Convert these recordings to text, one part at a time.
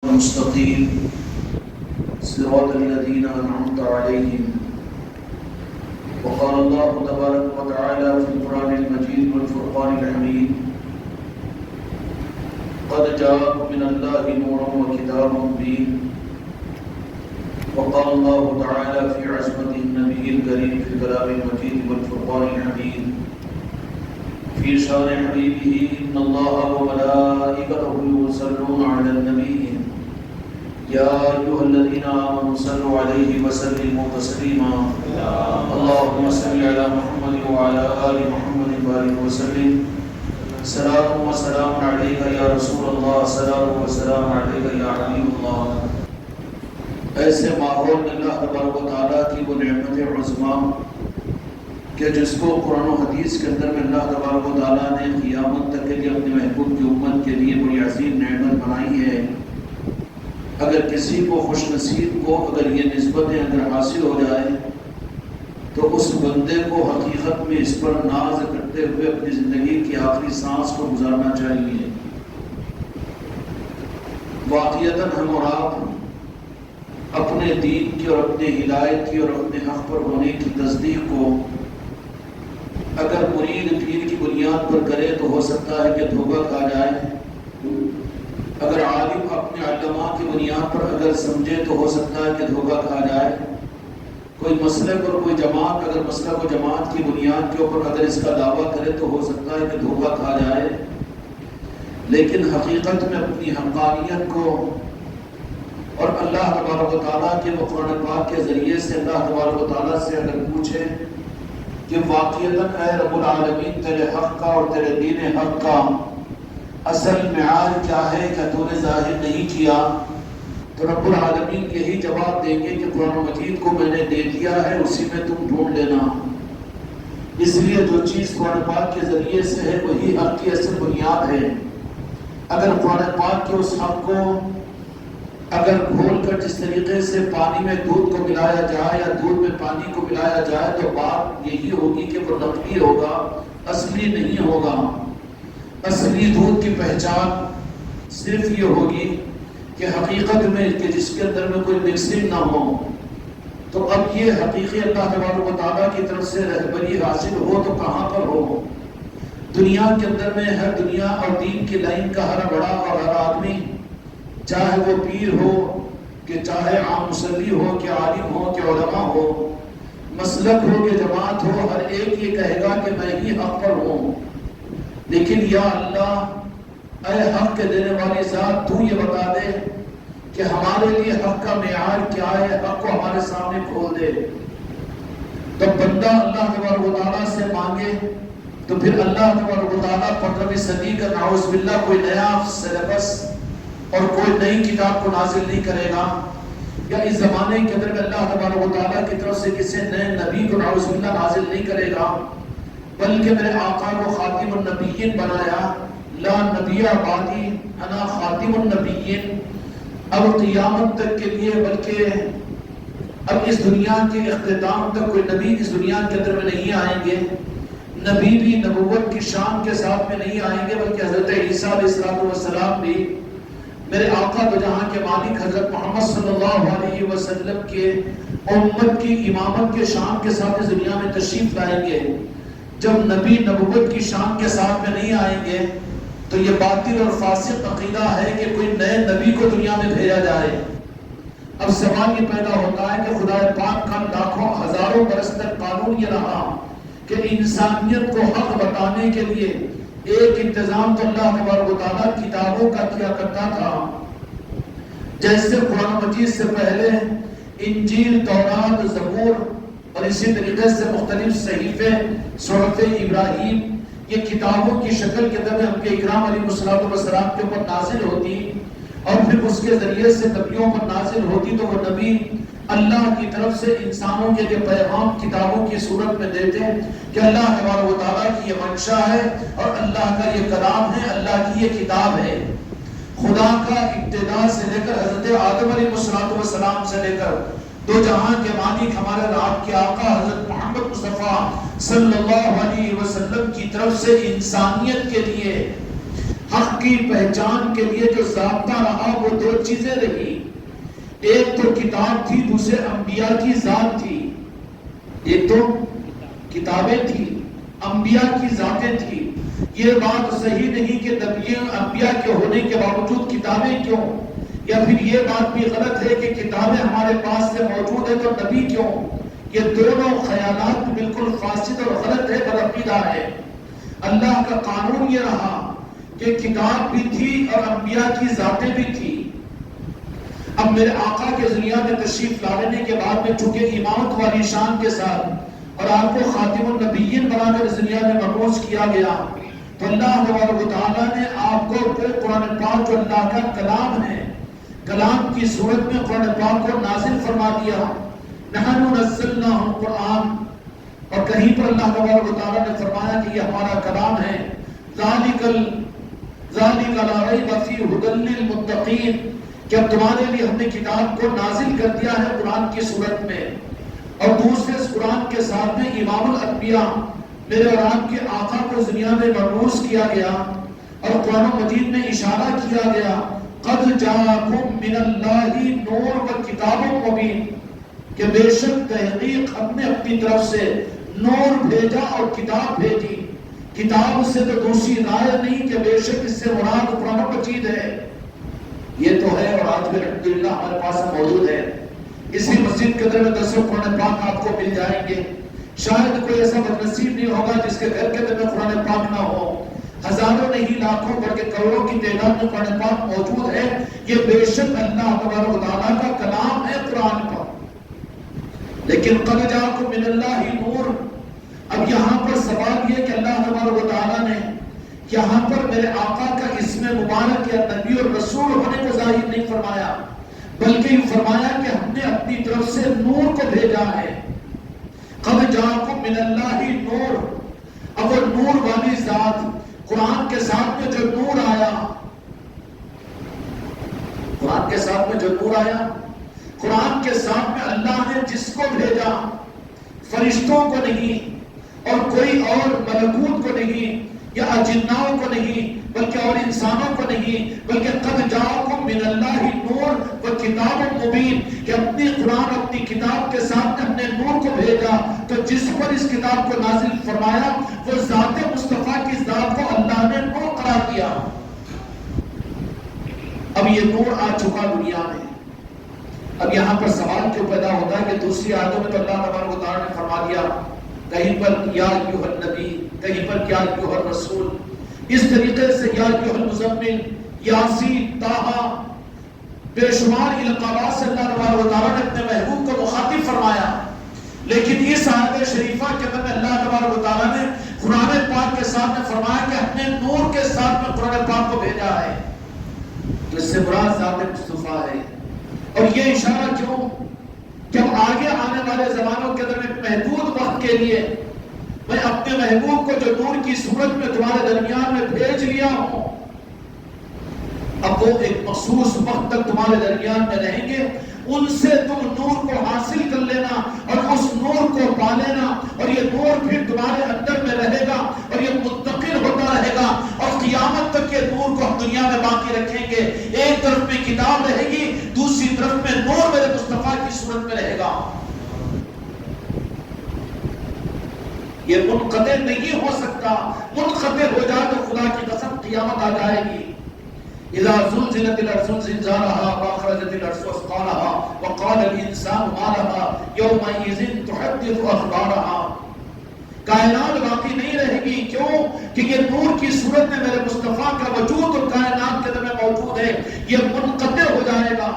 المستقيم صراط الذين أنعمت عليهم. وقال الله تبارك وتعالى في القرآن المجيد والفرقان الحميد: قد جاءكم من الله نور وكتاب مبين. وقال الله تعالى في عصمته النبي الكريم في الكلام المجيد والفرقان الحميد في شان حبيبه: إن الله وملائكته يصلون على النبي يا أيها الذين آمنوا صلوا عليه وسلموا تسليما. اللهم صل على محمد وعلى آل محمد وبارك وسلم. صلاة وسلام عليك يا رسول الله، صلاة وسلام عليك يا حبيب اللہ. ایسے ماحول میں اللہ تبارک و تعالیٰ کی وہ نعمت عظمیٰ کہ جس کو قرآن و حدیث کے اندر میں اللہ تبارک و تعالیٰ نے قیامت تک کے لیے اپنے محبوب کی امت کے لیے بڑی عظیم نعمت بنائی ہے. اگر کسی کو خوش نصیب کو اگر یہ نسبتیں اگر حاصل ہو جائے تو اس بندے کو حقیقت میں اس پر ناز کرتے ہوئے اپنی زندگی کی آخری سانس کو گزارنا چاہیے. واقعتاً ہم اور آپ اپنے دین کی اور اپنے ہدایت کی اور اپنے حق پر ہونے کی تصدیق کو اگر مرید پیر کی بنیاد پر کرے تو ہو سکتا ہے کہ دھوکہ کھا جائے. اگر عالم اپنے علماء کی بنیاد پر اگر سمجھے تو ہو سکتا ہے کہ دھوکہ کھا جائے. کوئی مسلک اور کوئی جماعت اگر مسلک و جماعت کی بنیاد کے اوپر اگر اس کا دعویٰ کرے تو ہو سکتا ہے کہ دھوکہ کھا جائے. لیکن حقیقت میں اپنی حقانیت کو اور اللہ تبارک و تعالیٰ کے قرآن پاک کے ذریعے سے اللہ تبارک و تعالیٰ سے اگر پوچھے کہ واقعتاً اے رب العالمین تیرے حق کا اور تیرے دین حق کا اصل معیار کیا ہے، کیا تو نے ظاہر نہیں کیا، تو رب العالمین یہی جواب دیں گے کہ قرآن مجید کو میں نے دے دیا ہے، اسی میں تم ڈھونڈ لینا. اس لیے جو چیز قرآن پاک کے ذریعے سے ہے وہی حق کی اصل بنیاد ہے. اگر قرآن پاک کے اس حق کو اگر کھول کر جس طریقے سے پانی میں دودھ کو ملایا جائے یا دودھ میں پانی کو ملایا جائے تو بات یہی ہوگی کہ وہ نقلی ہوگا، اصلی نہیں ہوگا. اصلی دودھ کی پہچان صرف یہ ہوگی کہ حقیقت میں کہ جس کے اندر میں کوئی مکسنگ نہ ہو. تو اب یہ حقیقی اللہ تبارک و تعالیٰ کی طرف سے رہبری حاصل ہو تو کہاں پر ہو؟ دنیا کے اندر میں ہر دنیا اور دین کی لائن کا ہر بڑا اور ہر آدمی، چاہے وہ پیر ہو کہ چاہے عام مصلی ہو کہ عالم ہو کہ علماء ہو، مسلک ہو کہ جماعت ہو، ہر ایک یہ کہے گا کہ میں ہی حق پر ہوں. لیکن یا اللہ اے حق کے دینے والی ذات تو یہ بتا دے کہ ہمارے لیے حق کا معیار کیا ہے، حق کو ہمارے سامنے کھول دے. تو بندہ اللہ تبارک و تعالیٰ سے مانگے تو پھر اللہ تبارک و تعالیٰ 15ویں صدی کا نعوذ باللہ کوئی نیا سلیبس اور کوئی نئی کتاب کو نازل نہیں کرے گا، یا اس زمانے کے اندر میں اللہ تبارک و تعالیٰ کی طرف سے کسی نئے نبی کو نعوذ باللہ نازل نہیں کرے گا، بلکہ میرے آقا کو خاتم النبیین بنایا. لا نبی بعدی انا خاتم النبیین. اب قیامت تک کے لیے بلکہ اب اس دنیا کے اختتام تک کوئی نبی اس دنیا کے اندر میں نہیں آئیں گے. نبی بھی نبوت کی شان کے ساتھ میں نہیں آئیں گے، بلکہ حضرت عیسیٰ علیہ السلام بھی میرے آقا دو جہاں کے مالک حضرت محمد صلی اللہ علیہ وسلم کے امت کی امامت کے شان کے ساتھ اس دنیا میں تشریف لائیں گے. جب نبی نبوت کی شان کے ساتھ میں نہیں آئیں گے تو یہ باطل اور فاسق عقیدہ ہے کہ کوئی نئے نبی کو دنیا میں بھیجا جائے. اب سوال یہ پیدا ہوتا ہے کہ خدا پاک کا لاکھوں ہزاروں برس تک قانون یہ رہا کہ انسانیت کو حق بتانے کے لیے ایک انتظام تو اللہ تبارک و تعالیٰ کتابوں کا کیا کرتا تھا. جیسے قرآن مجید سے پہلے انجیل، تورات، زبور اور اسی طریقے سے مختلف صحیفے، صحف ابراہیم، یہ کتابوں کی شکل کے اندر انبیاء اکرام علیہ السلام کے اوپر نازل ہوتی اور پھر اس کے ذریعے سے نبیوں پر نازل ہوتی، تو وہ نبی اللہ کی طرف سے انسانوں کے لیے پیغام کتابوں کی صورت میں دیتے کہ اللہ تبارک و تعالیٰ کی یہ منشا ہے اور اللہ کا یہ کلام ہے، اللہ کی یہ کتاب ہے. خدا کا ابتدا سے لے کر حضرت آدم علیہ السلام سے لے کر دو جہاں کے مالک ہمارے رات کے آقا حضرت محمد مصطفیٰ صلی اللہ علیہ وسلم کی طرف سے انسانیت کے لیے حق کی پہچان کے لیے جو ضابطہ رہا وہ دو چیزیں رہی، ایک تو کتاب تھی، دوسرے انبیاء کی ذات تھی۔ ایک تو کتابیں تھی، انبیاء کی ذاتیں تھی۔ یہ بات صحیح نہیں کہ نبیوں انبیاء کے ہونے کے باوجود کتابیں کیوں، یا پھر یہ بات بھی غلط ہے کہ کتابیں ہمارے پاس سے موجود ہے تو نبی کیوں۔ یہ دونوں خیالات بالکل فاسد اور غلط ہے، بدعقیدہ ہے۔ اللہ کا قانون یہ رہا کہ کتاب بھی تھی اور انبیاء کی ذاتیں بھی تھی۔ اب میرے آقا کے دنیا میں تشریف لا لینے کے بعد میں چونکہ امامت والی شان کے ساتھ اور آپ کو خاتم النبیین بنا کر اس دنیا میں مبعوث کیا گیا، تو اللہ تبارک و تعالیٰ نے آپ کو قرآن پاک جو اللہ کا کلام ہے، کلام کی صورت میں قرآن پاک کو نازل فرما دیا۔ نحن نزلنا القرآن، اور کہیں پر اللہ تبارک و تعالیٰ نے فرمایا کہ یہ ہمارا کلام ہے۔ ذالک لا ریب فیہ ھدی للمتقین، کہ اب تمہارے لیے ہم نے کتاب کو نازل کر دیا ہے قرآن کی صورت میں۔ اور دوسرے اس قرآن کے ساتھ میں امام الانبیاء میرے اور آپ کے آقا کو اس دنیا میں مبعوث کیا گیا، اور قرآن مجید میں اشارہ کیا گیا قد جاءکم من اللہ نور و کتاب مبین، کہ بے شک تحقیق ہم نے اپنی طرف سے نور بھیجا اور کتاب بھیجی۔ کتاب سے تو دوسری رائے نہیں کہ بے شک اس سے مراد قرآن مجید ہے، یہ تو ہے، اور آج بھی الحمدللہ ہمارے پاس موجود ہے۔ اسی مسجد کے اندر میں 10 قرآن پاک آپ کو مل جائیں گے۔ شاید کوئی ایسا بدنصیب نہیں ہوگا جس کے گھر کے اندر میں قرآن پاک نہ ہو۔ ہزاروں نہیں لاکھوں بلکہ کروڑوں کی تعداد میں قرآن پاک موجود ہے۔ یہ بے شک اللہ تبارک و تعالیٰ کا کلام ہے قرآن پاک۔ لیکن قد جاءکم من اللہ نور، اب یہاں پر سوال یہ کہ اللہ تبارک و تعالیٰ نے یہاں پر میرے آقا کا اسم مبارک یا نبی اور رسول ہونے کو ظاہر نہیں فرمایا، بلکہ یہ فرمایا کہ ہم نے اپنی طرف سے نور کو بھیجا ہے۔ قد جاءکم من اللہ نور، اب وہ نور والی ذات، قرآن کے ساتھ میں جو نور آیا، قرآن کے ساتھ میں جو نور آیا، قرآن کے ساتھ میں اللہ نے جس کو بھیجا، فرشتوں کو نہیں اور کوئی اور ملکوت کو نہیں یا اجناؤں کو نہیں بلکہ اور انسانوں کو نہیں، بلکہ قد جاءکم من اللہ نور و کتاب مبین، کہ اپنی قرآن اپنی کتاب کے ساتھ ہم نے نور کو بھیجا۔ تو جس پر اس کتاب کو نازل فرمایا وہ ذات مصطفیٰ کی ذات کو اللہ نے نور قرار دیا۔ اب یہ نور آ چکا دنیا میں۔ اب یہاں پر سوال کیوں پیدا ہوتا ہے کہ دوسری آیتوں میں تو اللہ تبارک و تعالیٰ نے فرما دیا، کہیں پر یا ایھا النبی، کہیں پر کیا ایھا الرسول، اس طریقے سے یا ایھا المزمل، یاسین، طٰہٰ، بے شمار القابات سے اللہ تبارک و تعالیٰ نے اپنے محبوب کو مخاطب فرمایا۔ لیکن اس آیت شریفہ کے اندر اللہ تبارک و تعالیٰ نے قرآن پاک کے ساتھ میں فرمایا کہ ہم نے نور کے ساتھ میں قرآن پاک کو بھیجا ہے، تو اس سے مراد ذات مصطفیٰ ہے۔ اور یہ اشارہ کیوں؟ جب آگے آنے والے زمانوں کے اندر میں محدود وقت کے لیے میں اپنے محبوب کو جو نور کی صورت میں تمہارے درمیان میں بھیج لیا ہوں، اب وہ ایک مخصوص وقت تک تمہارے درمیان میں رہیں گے، ان سے تم نور کو حاصل کر لینا اور اس نور کو پا لینا، اور یہ نور پھر تمہارے اندر میں رہے گا اور یہ منتقل ہوتا رہے گا، اور قیامت تک یہ نور کو ہم دنیا میں باقی رکھیں گے۔ ایک طرف میں کتاب رہے گی، دوسری طرف میں نور میرے مصطفیٰ کی صورت میں رہے گا۔ یہ منقطع نہیں ہو سکتا، منقطع ہو جائے تو خدا کی قسم قیامت آ جائے گی۔ اذا زلزلت الارض زلزالها واخرجت الارض اثقالها وقال الانسان ما لها يومئذ تحدث اخبارها، کائنات باقی نہیں رہے گی، کیوں کہ یہ نور کی صورت میں میرے مصطفیٰ کا وجود اور کائنات کے اندر میں موجود ہے، یہ منقطع ہو جائے گا۔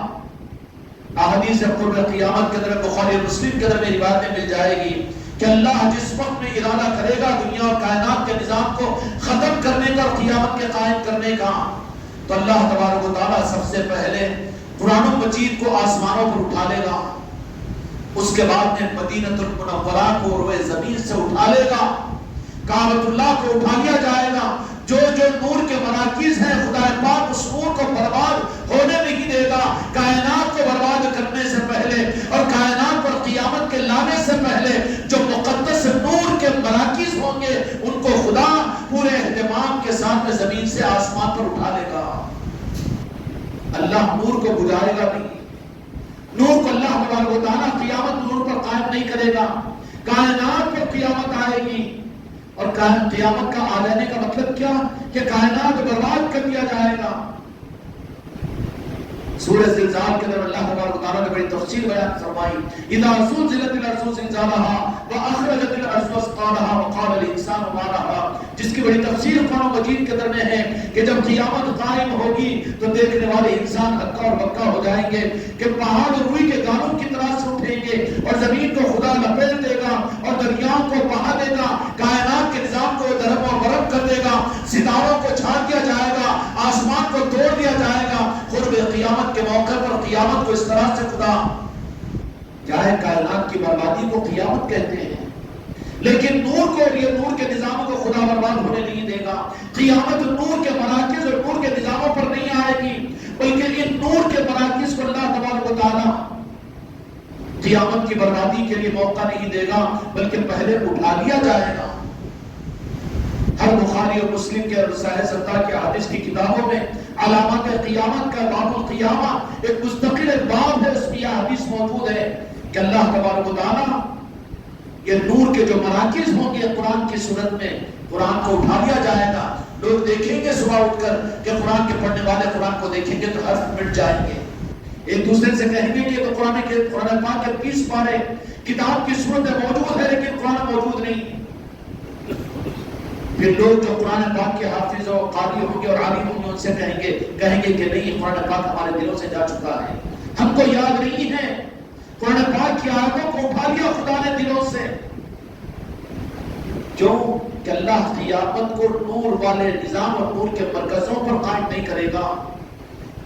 احادیث قرب قیامت کے اندر بخاری مسلم کے اندر میں روایتیں مل جائے گی کہ اللہ جس وقت میں ارادہ کرے گا دنیا اور کائنات کے نظام کو ختم کرنے کا اور قیامت کے قائم کرنے کا، تو اللہ تبارک و تعالیٰ سب سے پہلے قرآن مجید کو آسمانوں پر اٹھا لے گا، اس کے بعد میں مدینہ المنورہ کو روئے زمین سے اٹھا لے گا، کعبۃ اللہ کو اٹھا لیا جائے گا۔ جو جو نور کے مراکز ہیں خدا پاک اس نور کو برباد ہونے نہیں دے گا۔ کائنات کو برباد کرنے سے پہلے اور کائنات پر قیامت کے لانے سے پہلے جو مقدس نور کے مراکز ہوں گے ان کو خدا پورے اہتمام کے ساتھ میں زمین سے آسمان پر اٹھا لے گا. اللہ نور کو بجھائے گا نہیں. نور کو اللہ تبارک و تعالیٰ قیامت نور پر قائم نہیں کرے گا. کائنات پر قیامت آئے گی. اور قیامت کا آ جانے کا مطلب کیا؟ کہ کائنات برباد کر دیا جائے گا. سورہ زلزال کے اندر اللہ تبارک و تعالیٰ نے بڑی تفصیل بیان فرمائی. اذا زلزلت الارض زلزالها واخرجت الارض اثقالها وقال الانسان ما لها، جس کی بڑی تفصیل قرآن مجید کے اندر میں ہے کہ جب قیامت قائم ہوگی تو دیکھنے والے انسان ہکا اور بکا ہو جائیں گے کہ پہاڑ روئی کے دانوں کی طرح سے اٹھیں گے اور زمین کو خدا لپیٹ دے گا اور دریاؤں کو بہا دے گا. کائنات کے نظام کو درب و برب کر دے گا. ستاروں کو چھاڑ دیا جائے گا. آسمان کو توڑ دیا جائے گا. قرب قیامت کے موقع پر قیامت کو اس طرح سے خدا چاہے کائنات کی بربادی کو قیامت کہتے ہیں، لیکن نور کو اور یہ نور کے نظاموں کو خدا برباد ہونے نہیں دے گا. قیامت نور کے مراکز اور نور کے نظاموں پر نہیں آئے گی، بلکہ ان نور کے مراکز کو اللہ تبارک و تعالیٰ قیامت کی بربادی کے لیے موقع نہیں دے گا، بلکہ پہلے اٹھا لیا جائے گا. ہر بخاری اور مسلم کے صحیح ستہ کے حدیث کی کتابوں میں علامات قیامت کا باب القیامہ ایک مستقل باب ہے. اس میں یہ حدیث موجود ہے کہ اللہ تبارک و تعالیٰ یہ نور کے جو مراکز ہوں گے قرآن کی صورت میں، قرآن کو اٹھا لیا جائے گا. لوگ دیکھیں گے صبح اٹھ کر کہ قرآن کے پڑھنے والے قرآن کو دیکھیں گے تو حرف مٹ جائیں گے. ایک دوسرے سے کہیں گے کہ تو قرآن پاک کے 20 پارے کتاب کی صورت میں موجود ہے لیکن قرآن موجود نہیں. پھر لوگ جو قرآن پاک کے حافظ و قاری ہوں گے اور عالم ہوں گے ان سے کہیں گے کہ نہیں، قرآن پاک ہمارے دلوں سے جا چکا ہے، ہم کو یاد نہیں ہے. قرآن پاک کی آیتوں کو اٹھا لیا خدا نے دلوں سے. کیوں؟ کہ اللہ قیامت کو نور والے نظام اور نور کے مرکزوں پر قائم نہیں کرے گا،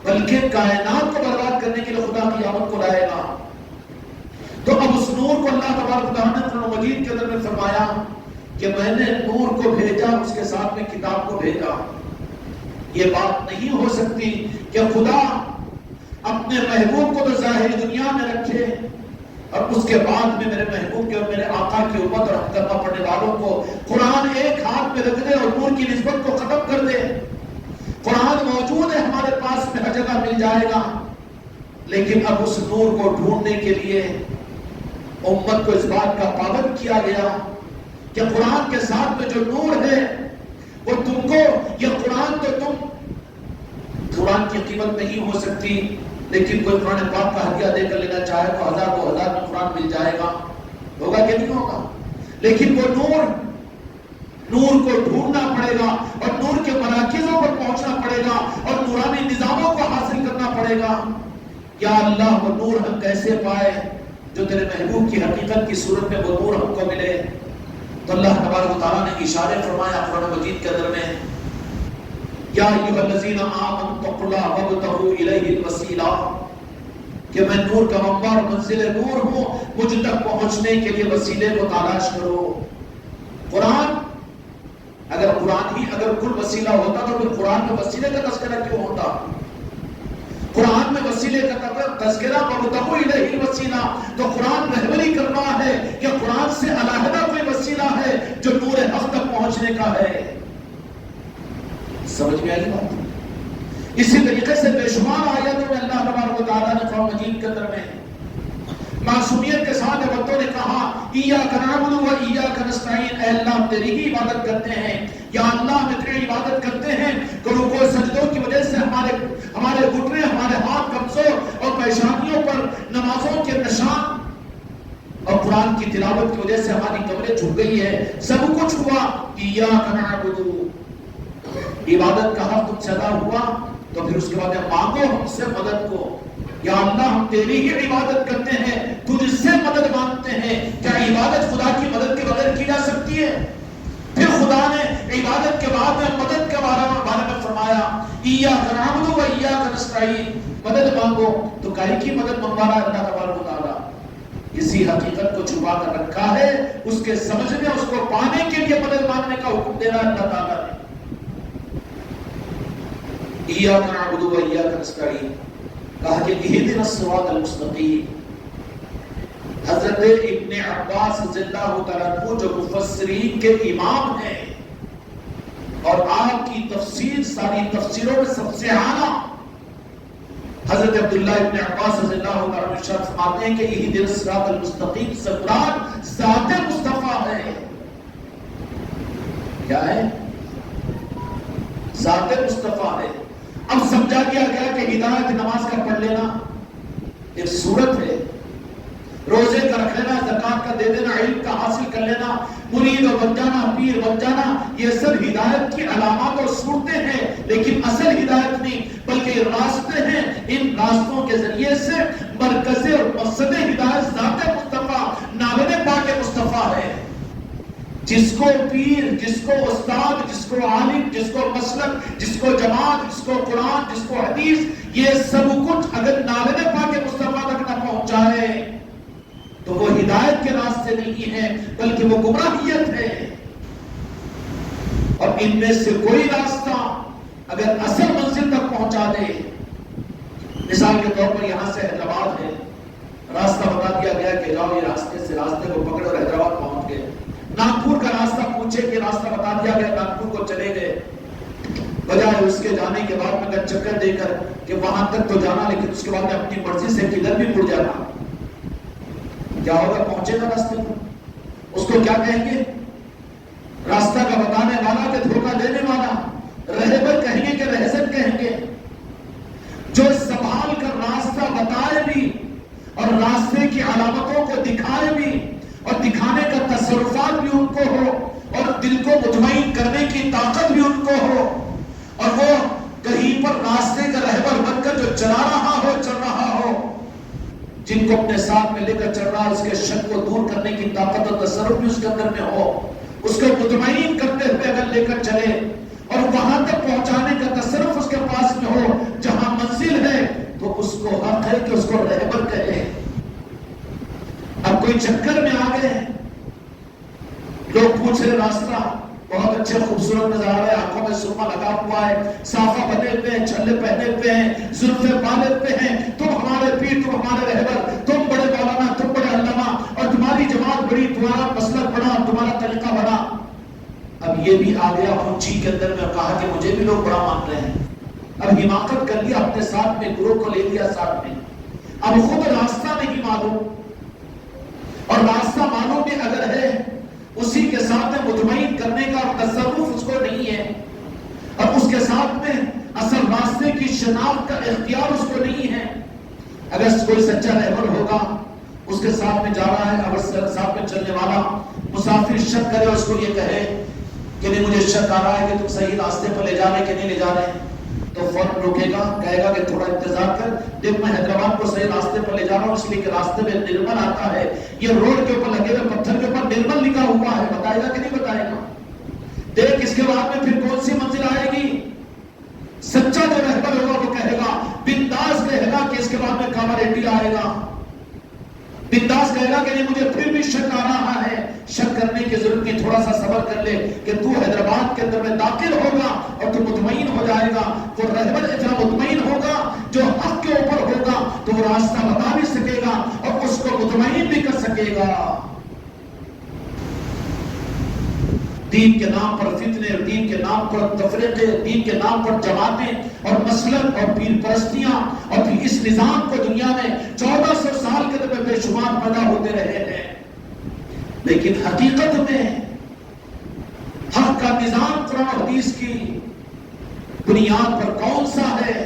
بلکہ کائنات کو برباد کرنے کے لیے خدا قیامت کو لائے گا. تو اب اس نور کو اللہ تبارک و تعالیٰ نے قرآن مجید کے اندر میں فرمایا کہ میں نے نور کو بھیجا، اس کے ساتھ میں کتاب کو بھیجا. یہ بات نہیں ہو سکتی کہ خدا اپنے محبوب کو تو ظاہری دنیا میں رکھے اور اس کے بعد میں میرے محبوب کے اور میرے آقا کی امت اور کلمہ پڑھنے والوں کو قرآن ایک ہاتھ میں رکھ دے اور نور کی نسبت کو ختم کر دے. قرآن موجود ہے ہمارے پاس میں، ہر جگہ مل جائے گا، لیکن اب اس نور کو ڈھونڈنے کے لیے امت کو اس بات کا پابند کیا گیا کہ قرآن کے ساتھ میں جو نور ہے وہ تم کو، یہ قرآن تو تم، قرآن کی قیمت نہیں ہو سکتی، لیکن کوئی قرآن پاک کا ہدیہ دے کر لینا چاہے تو 1000 2000 میں قرآن مل جائے گا. ہوگا کہ نہیں ہوگا؟ لیکن وہ نور کو ڈھونڈنا پڑے گا اور نور کے مراکزوں پر پہنچنا پڑے گا اور نورانی نظاموں کو حاصل کرنا پڑے گا. یا اللہ وہ نور ہم کیسے پائے جو تیرے محبوب کی حقیقت کی صورت میں وہ نور ہم کو ملے. تو اللہ تبارک و تعالیٰ نے اشارے فرمایا قرآن مجید کے اندر میں، یا ایھا الذین آمنوا اتقوا اللہ وابتغوا الیہ الوسیلہ، کہ میں نور کا منبع اور منزل نور ہوں، مجھ تک پہنچنے کے لیے وسیلے کو تلاش کرو. قرآن اگر کل وسیلہ ہوتا تو پھر قرآن میں وسیلے کا تذکرہ کیوں ہوتا؟ قرآن میں وسیلے کا تذکرہ وابتغوا الیہ الوسیلہ، تو قرآن رہبری کرنا ہے کہ قرآن سے علیحدہ کوئی وسیلہ ہے جو نور حق تک پہنچنے کا ہے. سمجھ میں آئی بات؟ اسی طریقے سے بے شمار آیاتوں میں اللہ تبارک و تعالیٰ نے قرآن مجید کے اندر میں معصومیت کے ساتھ بندوں نے کہا ایاک نعبد و ایاک نستعین، اے اللہ ہم تیری ہی عبادت کرتے ہیں، یا اللہ ہم تیری عبادت کرتے ہیں کہ رکوع سجدوں کی وجہ سے ہمارے گھٹنے، ہمارے ہاتھ کمزور اور پیشانیوں پر نمازوں کے نشان اور قرآن کی تلاوت کی وجہ سے ہماری کمریں جھک گئی ہے، سب کچھ ہوا. ایاک نعبد، عبادت کا حق تم سے ادا ہوا تو پھر اس کے بعد مانگو ہم سے مدد کو. یا اللہ ہم تیری ہی عبادت کرتے ہیں، تجھ سے مدد مانگتے ہیں. کیا عبادت خدا کی مدد کے بغیر کی جا سکتی ہے؟ پھر خدا نے عبادت کے بعد میں مدد کے بارے میں فرمایا ایاک نعبد و ایاک نستعین، مدد مانگو. تو کائے کی مدد منگوا رہا ہے اللہ تبارک و تعالیٰ؟ اسی حقیقت کو چھپا کر رکھا ہے، اس کے سمجھنے، اس کو پانے کے لیے مدد مانگنے کا حکم دے رہا ہے اللہ تعالیٰ نے. ایاک نعبد و ایاک نستعین، کہا کہ اہدنا الصراط المستقیم. حضرت ابن عباس رضی اللہ تعالیٰ عنہ جو مفسرین کے امام ہیں اور آپ کی تفسیر ساری تفسیروں میں سب سے اعلیٰ حضرت عبداللہ ابن عباس رضی اللہ عنہ ارشاد فرماتے ہیں کہ یہی دل صراط المستقیم سے مراد ذات مصطفیٰ ہے. کیا ہے؟ ذات مصطفیٰ ہے. اب سمجھا دیا گیا کہ ہدایت نماز کا پڑھ لینا ایک صورت ہے، روزے کا رکھ لینا، زکات کا دے دینا، علم کا حاصل کر لینا، مرید بن جانا، پیر بن جانا، یہ سب ہدایت کی علامات اور صورتیں ہیں، لیکن اصل ہدایت نہیں بلکہ یہ راستے ہیں. ان راستوں کے ذریعے سے مرکز اور مقصد ہدایت ذات مصطفیٰ ناول پاک مصطفیٰ ہے. جس کو پیر، جس کو استاد، جس کو عالم، جس کو مسلک، جس کو جماعت، جس کو قرآن، جس کو حدیث، یہ سب کچھ اگر ناول پاک مصطفیٰ تک نہ پہنچائے تو وہ ہدایت کے راستے نہیں ہے بلکہ وہ گمراہیت ہے. اور ان میں سے کوئی راستہ اگر اصل منزل تک پہنچا دے، مثال کے طور پر یہاں سے حیدرآباد ہے، راستہ بتا دیا گیا کہ جاؤ یہ راستے سے، راستے کو پکڑے اور حیدرآباد پہنچ گئے. ناگپور کا راستہ پوچھے کہ راستہ بتا دیا گیا، ناگپور کو چلے گئے. بجائے اس کے جانے کے بعد میں چکر دے کر کہ وہاں تک تو جانا لیکن اس کے بعد میں اپنی مرضی سے کدھر بھی مڑ جانا، کیا ہوگا؟ پہنچے گا راستے پر؟ اس کو کیا کہیں گے؟ راستہ کا بتانے والا کہ دھوکہ دینے والا، رہبر کہیں گے کہ رہزن کہیں گے. جو سنبھال کر راستہ بتائے بھی اور راستے کی علامتوں کو دکھائے بھی اور دکھانے کا تصرفات بھی ان کو ہو اور دل کو مطمئن کرنے کی طاقت بھی ان کو ہو، اور وہ کہیں پر راستے کا رہبر بن کر جو چلا رہا ہو، چل رہا ہو، جن کو اپنے ساتھ میں لے کر چل رہا ہے اس کے شک کو دور کرنے کی طاقت اور تصرف بھی اس کے اندر میں ہو، اس کو مطمئن کرتے ہوئے اگر لے کر چلے اور وہاں تک پہنچانے کا تصرف اس کے پاس میں ہو جہاں منزل ہے، تو اس کو حق ہے کہ اس کو رہبر کہے. اب کوئی چکر میں آ گئے، لوگ پوچھ رہے راستہ بہت اچھے خوبصورت نظر آ رہا ہے، آنکھوں میں سرما لگا ہوا ہے، صافہ بنے ہوئے ہیں، چھلے پہنے ہوئے ہیں، زلفیں باندھے ہوئے ہیں، تم ہمارے پیر، تم ہمارے رہبر، تم بڑے مولانا، تم بڑے علامہ، اور تمہاری جماعت بڑی، تمہارا مسلک بڑا، تمہارا طریقہ بڑا. اب یہ بھی آ گیا اونچی کے اندر میں، کہا کہ مجھے بھی لوگ بڑا مان رہے ہیں. اب حماقت کر لیا، اپنے ساتھ میں گروہ کو لے لیا ساتھ میں. اب خود راستہ نہیں معلوم، اور راستہ معلوم بھی اگر ہے اسی کے ساتھ میں مطمئن کرنے کا تصرف اس کو نہیں ہے، اور اس کے ساتھ میں اصل راستے کی شناخت کا اختیار اس کو نہیں ہے. اگر کوئی سچا رہبر ہوگا، اس کے ساتھ میں جا رہا ہے، اگر ساتھ میں چلنے والا مسافر شک کرے اور اس کو یہ کہے کہ نہیں مجھے شک آ رہا ہے کہ تم صحیح راستے پر لے جا رہے کہ نہیں لے جا رہے، تو فوراً روکے گا، کہے گا کہ تھوڑا انتظار کر، دیکھ میں حیدرآباد کو صحیح راستے پر لے جا رہا ہوں، اس لیے کہ راستے میں نرمل آتا ہے، یہ روڈ کے اوپر لگے ہوئے پتھر کے اوپر نرمل لکھا ہوا ہے، بتائے گا کہ نہیں بتائے گا؟ دیکھ اس کے بعد میں پھر کون سی منزل آئے گی. سچا جو رہبر ہوگا وہ کہے گا، بنداس کہے گا کہ اس کے بعد میں کاما ریڈی آئے گا، بنداس کہے گا کہ نہیں مجھے پھر بھی شک آ رہا ہے. شک کرنے کی ضرورت نہیں، تھوڑا سا صبر کر لے کہ تو حیدرآباد کے اندر میں داخل ہوگا اور تو مطمئن ہو جائے گا. وہ رہبر اتنا مطمئن ہوگا جو حق کے اوپر ہوگا تو وہ راستہ بتا بھی سکے گا اور اس کو مطمئن بھی کر سکے گا. دین کے نام پر فتنے، دین کے نام پر تفریقے، دین کے نام پر جماعتیں اور مسلک اور پیر پرستیاں، اور پھر اس نظام کو دنیا میں 1400 سال کے اندر بے شمار پیدا ہوتے رہے ہیں. لیکن حقیقت میں حق کا نظام قرآن حدیث کی بنیاد پر کون سا ہے؟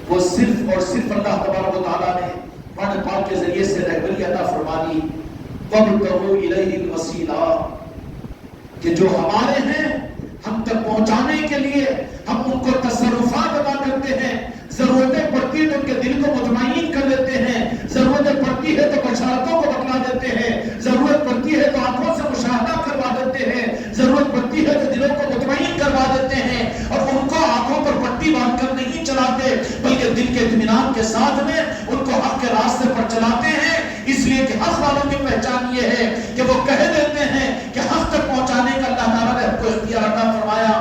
وہ صرف اور صرف اللہ تبارک و تعالیٰ نے قرآن پاک کے ذریعے سے رہبری عطا فرما دی. وَابْتَغُوا إِلَيْهِ الْوَسِيلَةَ، کہ جو ہمارے ہیں ہم تک پہنچانے کے لیے ہم ان کو تصرفات ادا کرتے ہیں. ضرورتیں پڑتی ہے تو ان کے دل کو مطمئن کر دیتے ہیں، ضرورتیں پڑتی ہے تو بشارتوں کو بتلا دیتے ہیں، ضرورت پڑتی ہے تو آنکھوں سے مشاہدہ کروا دیتے ہیں، ضرورت پڑتی ہے تو دلوں کو مطمئن کروا دیتے ہیں، اور ان کو آنکھوں پر پٹی باندھ کر نہیں چلاتے بلکہ دل کے اطمینان کے ساتھ میں ان کو حق کے راستے پر چلاتے ہیں. اس لیے کہ حق والوں کی پہچان یہ ہے کہ وہ کہہ دیتے ہیں کہ حق تک پہنچانے کا اللہ تعالیٰ نے ہم کو اختیار عطا فرمایا.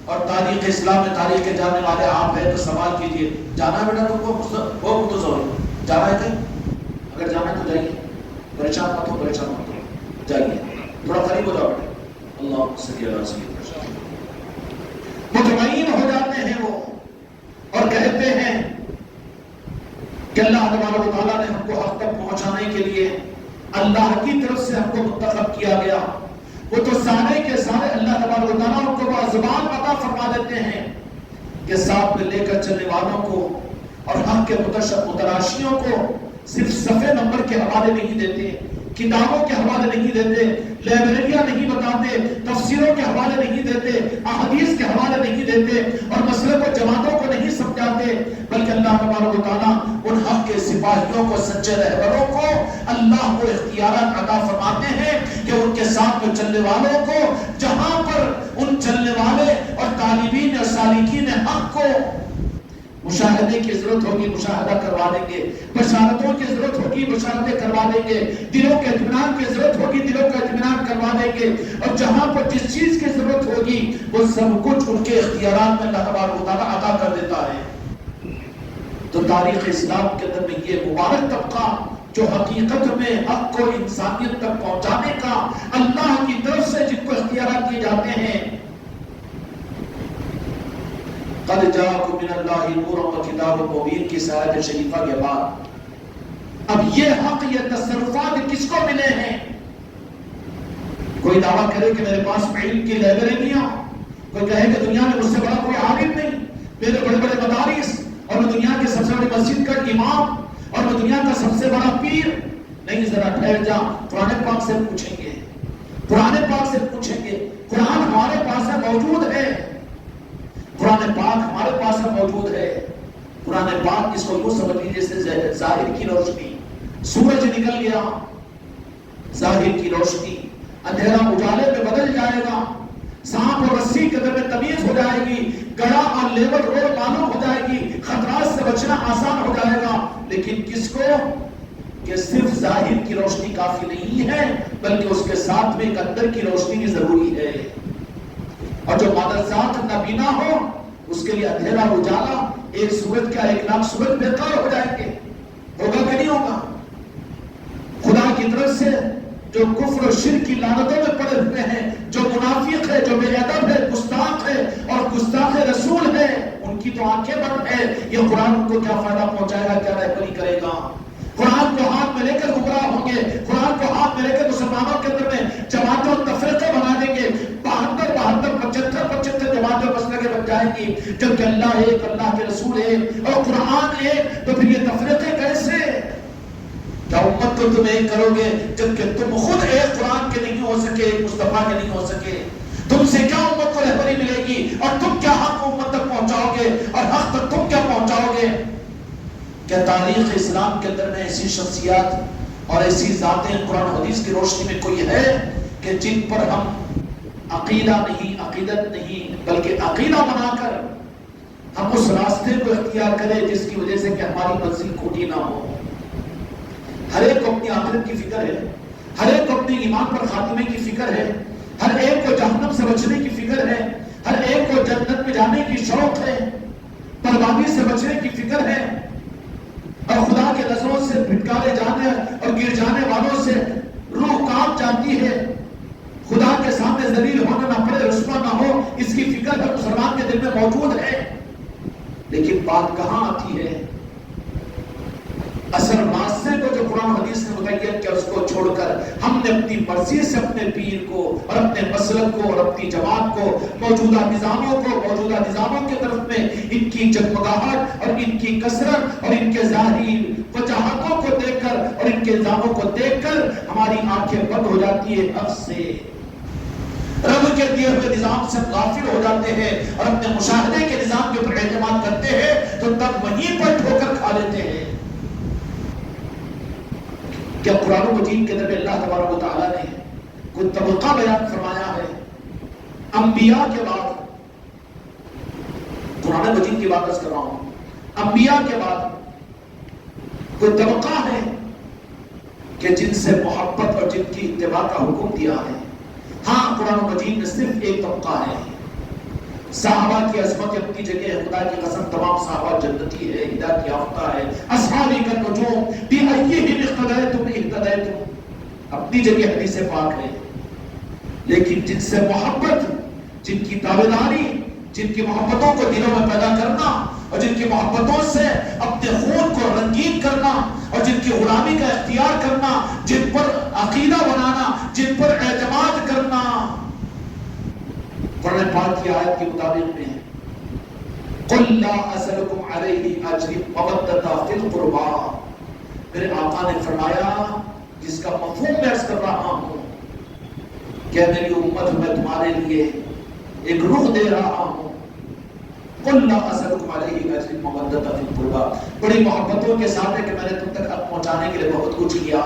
اور تاریخ اسلام میں تاریخ کے جاننے والے آپ ہیں تو سوال کیجئے، جانا بیٹا تم کو وہ تو ضرور جانا ہے کہیں؟ اگر جانا ہے تو جائیے، پریشان مت ہو، پریشان مت ہو، جائیے، تھوڑا قریب ہو جاؤ بیٹا. اللہ صلی اللہ علیہ وسلم. مطمئن ہو جاتے ہیں وہ اور کہتے ہیں کہ اللہ تبارک و تعالیٰ نے ہم کو حق تک پہنچانے کے لیے اللہ کی طرف سے ہم کو منتخب کیا گیا. وہ تو سارے کے سارے اللہ تبارک و تعالیٰ ان کو وہ زبان عطا فرما دیتے ہیں کہ ساتھ میں لے کر چلنے والوں کو اور حق کے متلاشیوں کو صرف صفحے نمبر کے حوالے نہیں دیتے، کتابوں کے حوالے نہیں دیتے، لائبریریاں نہیں بتاتے، تفسیروں کے حوالے نہیں دیتے، احادیث کے حوالے نہیں دیتے اور مسئلے کو جماعتوں کو نہیں سمجھاتے، بلکہ اللہ تبارک و تعالیٰ ان حق کے سپاہیوں کو، سچے رہبروں کو اللہ کو اختیارات عطا فرماتے ہیں کہ ان کے ساتھ میں چلنے والوں کو جہاں پر ان چلنے والے اور طالبین اور سالکین حق کو مشاہدے کی ضرورت ہوگی مشاہدہ کروا دیں گے، بشارتوں کی ضرورت ہوگی بشارتیں کروا دیں گے، دلوں کے اطمینان کی ضرورت ہوگی دلوں کا اطمینان کروا دیں گے، اور جہاں پر جس چیز کی ضرورت ہوگی وہ سب کچھ ان کے اختیارات میں اللہ تبارک و تعالیٰ عطا کر دیتا ہے. تو تاریخ اسلام کے اندر میں یہ مبارک طبقہ جو حقیقت میں حق کو انسانیت تک پہنچانے کا اللہ کی طرف سے جن کو اختیارات دیے جاتے ہیں، قد جاءکم من اللہ نور و کتاب مبین کی آیت شریفہ کے بعد اب یہ حق، یہ تصرفات کس کو ملے ہیں؟ کوئی دعویٰ کرے کہ میرے پاس علم کی لائبریریاں، کوئی کہے کہ دنیا میں مجھ سے بڑا کوئی عالم نہیں، میرے بڑے بڑے مدارس اور میں دنیا کے سب سے بڑی مسجد کا امام اور میں دنیا کا سب سے بڑا پیر. نہیں، ذرا ٹھہر جا، قرآن پاک سے پوچھیں گے، قرآن پاک سے پوچھیں گے. قرآن ہمارے پاس موجود ہے، قرآن پاک ہمارے پاس موجود ہے. قرآن پاک اس کو یوں سمجھ لیجیے جیسے ظاہر کی روشنی، سورج نکل گیا، ظاہر کی روشنی اندھیرا اجالے میں بدل جائے گا، سانپ اور رسی کے درمیان تمیز ہو جائے گی، گڑھا اور لیول روڈ معلوم ہو جائے گی، خطرات سے بچنا آسان ہو جائے گا. لیکن کس کو؟ کہ صرف ظاہر کی روشنی کافی نہیں ہے بلکہ اس کے ساتھ میں ایک اندر کی روشنی بھی ضروری ہے. اور جو مادرزات نابینا ہو اس کے لیے اندھیرا اجالا، ایک سورج کا 1 لاکھ سورج بیکار ہو جائیں گے. ہوگا کہ نہیں ہوگا؟ خدا کی طرف سے جو کفر و شرک کی لعنتوں میں پڑے ہوئے ہیں، جو منافق ہے، جو بے ادب ہے، گستاخ ہے اور گستاخ رسول ہے، ان کی تو آنکھیں بند ہے. یہ قرآن ان کو کیا فائدہ پہنچائے گا، کیا رہبری کرے گا؟ قرآن کو ہاتھ میں لے کر گمراہ ہوں گے، قرآن کو ہاتھ میں لے کر مسلمانوں کے اندر میں جماعتوں اور تفریقے بنا دیں گے. 75 جماعتیں مسلکیں بن جائیں گی. جبکہ اللہ ایک، اللہ کے رسول ایک اور قرآن ایک، تو پھر یہ تفریقے کیسے؟ کیا امت کو تم ایک کرو گے جبکہ تم خود ایک قرآن کے نہیں ہو سکے، ایک مصطفیٰ کے نہیں ہو سکے؟ تم سے کیا امت کو رہبری ملے گی اور تم کیا حق امت تک پہنچاؤ گے اور حق تک تم کیا پہنچاؤ گے؟ کیا تاریخ اسلام کے اندر میں ایسی شخصیات اور ایسی ذاتیں قرآن حدیث کی روشنی میں کوئی ہے کہ جن پر ہم عقیدہ نہیں، عقیدت نہیں بلکہ عقیدہ بنا کر ہم اس راستے کو اختیار کریں جس کی وجہ سے کہ ہماری منزل کھوٹی نہ ہو؟ ہر ایک کو اپنی آخرت کی فکر ہے، ہر ایک کو اپنے ایمان پر خاتمے کی فکر ہے، ہر ایک کو جہنم سے بچنے کی فکر ہے، ہر ایک کو جنت میں جانے کی شوق ہے، بربادی سے بچنے کی فکر ہے اور خدا کے نظروں سے پھٹکارے جانے اور گر جانے والوں سے روح کانپ جاتی ہے. خدا کے سامنے ذلیل ہونا نہ پڑے، رسوا نہ ہو، اس کی فکر ہر مسلمان کے دل میں موجود ہے. لیکن بات کہاں آتی ہے؟ اصل راستے کو جو قرآن حدیث نے متعین کیا اس کو چھوڑ کر ہم نے اپنی مرضی سے اپنے پیر کو اور اپنے مسلک کو اور اپنی جماعت کو، موجودہ نظاموں کے طرف میں ان کی جگمگاہٹ اور ان کی کثرت اور ان کے ظاہری وجاہتوں کو دیکھ کر اور ان کے الزاموں کو دیکھ کر ہماری آنکھیں بند ہو جاتی ہے حق سے. رب کے دیے ہوئے نظام سے غافل ہو جاتے ہیں اور اپنے مشاہدے کے نظام کے اوپر اعتماد کرتے ہیں تو تب وہیں پر ٹھوکر کھا لیتے ہیں. کیا قرآن مجید کے اندر اللہ تبارک و تعالیٰ نے کوئی طبقہ بیان فرمایا ہے؟ انبیاء کے بعد، قرآن مجید کی بات کر رہا ہوں، انبیاء کے بعد کوئی طبقہ ہے کہ جن سے محبت اور جن کی اتباع کا حکم دیا ہے؟ ہاں، قرآن مجید میں صرف ایک طبقہ ہے. صحابہ کی عظمت اپنی جگہ ہے، خدا کی قسم تمام صحابہ جنتی ہے، ہدایت یافتہ ہے. اصحابی کا نجوم بِأَيِّهِمْ اقْتَدَيْتُمْ اهْتَدَيْتُمْ اپنی جگہ حدیث پاک ہے. لیکن جن سے محبت، جن کی تابعداری، جن کی محبتوں کو دلوں میں پیدا کرنا اور جن کی محبتوں سے اپنے خون کو رنگین کرنا اور جن کی غلامی کا اختیار کرنا، جن پر عقیدہ بنانا، جن پر اعتماد کرنا۔ قرآن پاک کی آیت کے مطابق میں قُلْ لَا أَسْأَلُكُمْ عَلَيْهِ أَجْرًا مَوَدَّةً فِي الْقُرْبَىٰ، میرے آقا نے فرمایا جس کا مفہوم میں عرض کر رہا ہوں کہ میری امت میں تمہارے لیے ایک رخ دے رہا ہوں۔ قُلْ لَا أَسْأَلُكُمْ عَلَيْهِ أَجْرًا مَوَدَّةً فِي الْقُرْبَىٰ، بڑی محبتوں کے ساتھ ہے کہ میں نے تم تک حق پہنچانے کے لیے بہت کچھ کیا،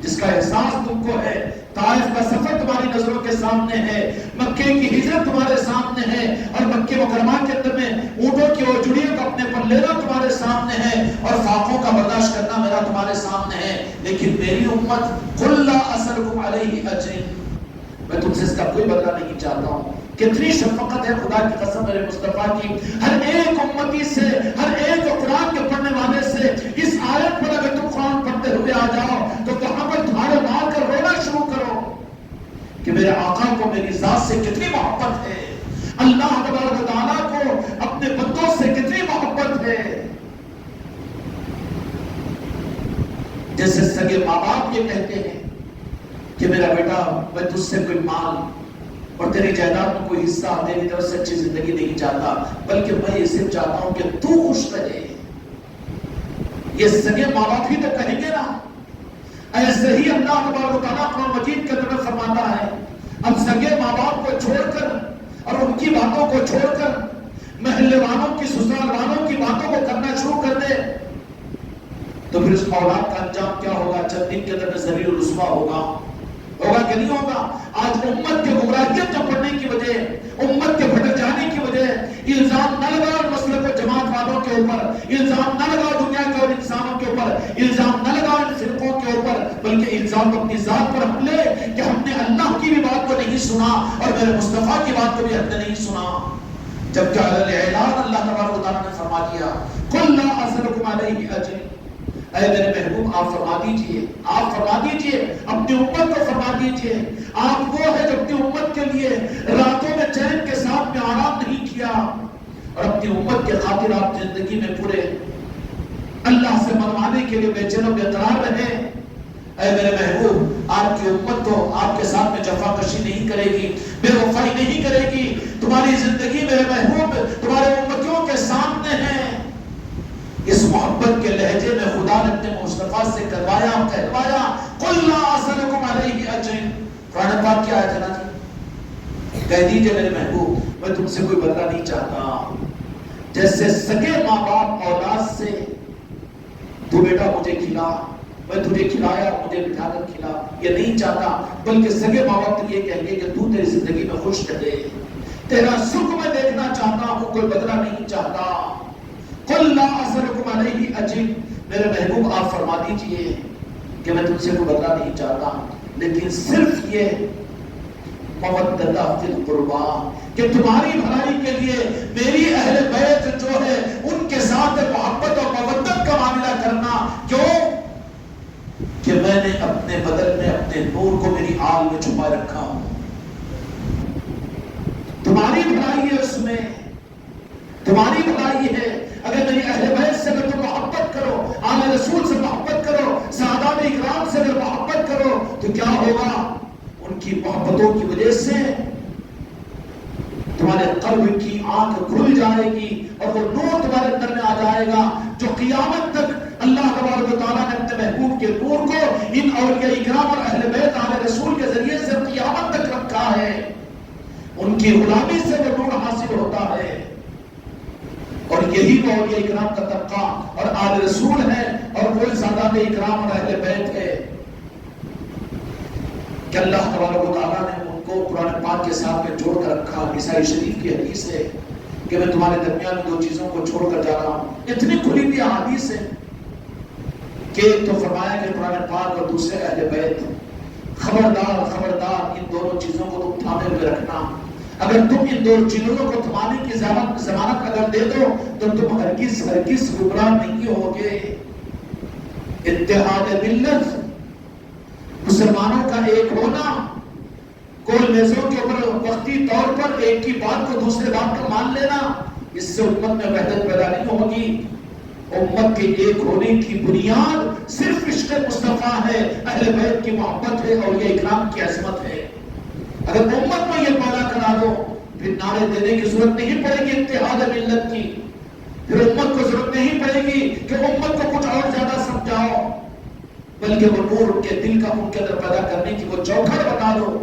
جس کا احساس تم کو ہے۔ طائف کا سفر تمہاری نظروں کے سامنے ہے، مکے کی ہجرت تمہارے سامنے ہے، اور مکہ مکرمہ کے اندر میں اونٹوں کی اوجڑیوں کو اپنے پر لینا تمہارے سامنے ہے، اور فاقوں کا برداشت کرنا میرا تمہارے سامنے ہے۔ لیکن میری امت قُلْ لَا أَسْأَلُكُمْ عَلَيْهِ أَجْرًا، میں تم سے اس کا کوئی بدلہ نہیں چاہتا ہوں۔ کتنی شفقت ہے خدا کی قسم میرے مصطفیٰ کی، ہر ایک امتی سے، ہر ایک قرآن کے پڑھنے والے سے اس آیت پر اگر تم قرآن پڑھتے ہوئے آ جاؤ تو وہاں پر تمہارے مار کر رونا شروع کرو کہ میرے آقا کو میری ذات سے کتنی محبت ہے، اللہ تبارک و تعالیٰ کو اپنے بندوں سے کتنی محبت ہے۔ جیسے سگے ماں باپ یہ کہتے ہیں کہ میرا بیٹا میں تجھ سے کوئی مال اور تیری جائیداد میں کوئی حصہ تیری طرف سے اچھی زندگی نہیں چاہتا، بلکہ میں یہ صرف چاہتا ہوں کہ تو خوش رہے۔ یہ سگے ماں باپ ہی تو کہیں گے نا، ایسے ہی اللہ تبارک و تعالیٰ قرآن مجید کے اندر فرماتا ہے اب سگے ماں باپ کو چھوڑ کر اور ان کی باتوں کو چھوڑ کر محلے والوں کی، سسرال والوں کی باتوں کو کرنا شروع کر دے تو پھر اس اولاد کا انجام کیا ہوگا؟ چند دن کے اندر میں ذلیل و رسوا ہوگا کہ نہیں ہوگا؟ آج امت کے گمراہیت پڑنے کی وجہ، امت کے بھٹک جانے کی وجہ الزام نہ لگاؤ مسلک و جماعت والوں کے اوپر، الزام نہ لگاؤ دنیا کے اور انسانوں کے اوپر، الزام نہ لگاؤ ان فرقوں کے اوپر، بلکہ الزام اپنی ذات پر ہم لے کہ ہم نے اللہ کی بھی بات کو نہیں سنا اور میرے مصطفیٰ کی بات کو بھی ہم نے نہیں سنا۔ جبکہ اعلان اللہ تبارک و تعالیٰ نے فرما دیا قُلْ لَا أَسْأَلُكُمْ عَلَيْهِ أَجْرًا، اے میرے محبوب آپ فرما دیجئے، آپ فرما دیجئے، اپنی امت کو فرما دیجئے، آپ وہ ہے جو اپنی امت کے لیے راتوں میں چین کے ساتھ میں آرام نہیں کیا اور اپنی امت کے خاطر آپ زندگی میں پورے اللہ سے منوانے کے لیے بے چین و بے قرار رہے۔ اے میرے محبوب آپ کی امت تو آپ کے ساتھ میں جفا کشی نہیں کرے گی، بے وفائی نہیں کرے گی، تمہاری زندگی میرے محبوب تمہارے امتیوں کے سامنے ہے۔ اس محبت کے لہجے میں خدا نے اپنے مصطفیٰ سے کہلوایا قُلْ لَا أَسْأَلُكُمْ عَلَيْهِ أَجْرًا۔ قرآن پاک کی آیت ہے نا جی، کہہ دیجئے میرے محبوب میں تم سے کوئی بدلہ نہیں چاہتا۔ جیسے سگے ماں باپ اولاد سے تو بیٹا مجھے کھلا، میں تجھے کھلایا، مجھے بٹھا کر کھلا، یہ نہیں چاہتا، بلکہ سگے ماں باپ یہ کہیں گے کہ تو تیری زندگی میں خوش رہے، تیرا سکھ میں دیکھنا چاہتا ہوں، کوئی بدلہ نہیں چاہتا۔ قُلْ لَا أَسْأَلُكُمْ عَلَيْهِ أَجْرًا، میرے محبوب آپ فرما دیجئے کہ میں تم سے کوئی بدلہ نہیں چاہتا، لیکن صرف یہ مودۃ فی القربیٰ کہ تمہاری بھلائی کے لیے میری اہل بیت جو ہے ان کے ساتھ محبت اور مودت کا معاملہ کرنا۔ کیوں؟ کہ میں نے اپنے بدن میں اپنے نور کو میری آل میں چھپا رکھا ہوں۔ تمہاری بھلائی ہے، اس میں تمہاری بھلائی ہے۔ اگر میری اہل بیت سے اگر تم محبت کرو، آل رسول سے محبت کرو، سادات اکرام سے اگر محبت کرو تو کیا ہوگا؟ ان کی محبتوں کی وجہ سے تمہارے قلب کی آنکھ کھل جائے گی اور وہ نور تمہارے اندر میں آ جائے گا جو قیامت تک اللہ تبارک و تعالیٰ نے اپنے محبوب کے نور کو ان اولیاء اکرام اور اہل بیت آل رسول کے ذریعے سے قیامت تک رکھا ہے۔ ان کی غلامی سے وہ نور حاصل ہوتا ہے، اور یہی وہ اولیاء اکرام کا طبقہ اور آل رسول ہے اور وہ سادات اکرام اور اہل بیت ہے کہ اللہ تبارک و تعالیٰ نے ان کو قرآن پاک کے ساتھ میں جوڑ کر رکھا۔ عیسائی شریف کی حدیث ہے کہ میں تمہارے درمیان میں دو چیزوں کو چھوڑ کر جا رہا ہوں۔ اتنی کھلی ہوئی احادیث ہے کہ ایک تو فرمایا کہ قرآن پاک اور دوسرے اہل بیت، خبردار خبردار ان دونوں چیزوں کو تم تھامے ہوئے رکھنا۔ اگر تم ان دو چیزوں کو تھمانے کی ضمانت اگر دے دو تو تم ہرگز گمراہ نہیں ہوگے۔ اتحاد ملت، مسلمانوں کا ایک ہونا، گول میزوں کے اوپر وقتی طور پر ایک کی بات کو دوسرے بات کو مان لینا، اس سے امت میں وحدت پیدا نہیں ہوگی۔ امت کے ایک ہونے کی بنیاد صرف عشق مصطفیٰ ہے، اہل بیت کی محبت ہے، اور یہ اکرام کی عظمت ہے۔ اگر امت میں یہ پیدا کرا دو، پھر نعرے دینے کی ضرورت نہیں پڑے گی اتحاد ملت کی، پھر امت کو ضرورت نہیں پڑے گی کہ امت کو کچھ اور زیادہ سمجھاؤ، بلکہ وہ نور ان کے دل کا ان کے اندر پیدا کرنے کی وہ چوکھٹ بتا دو،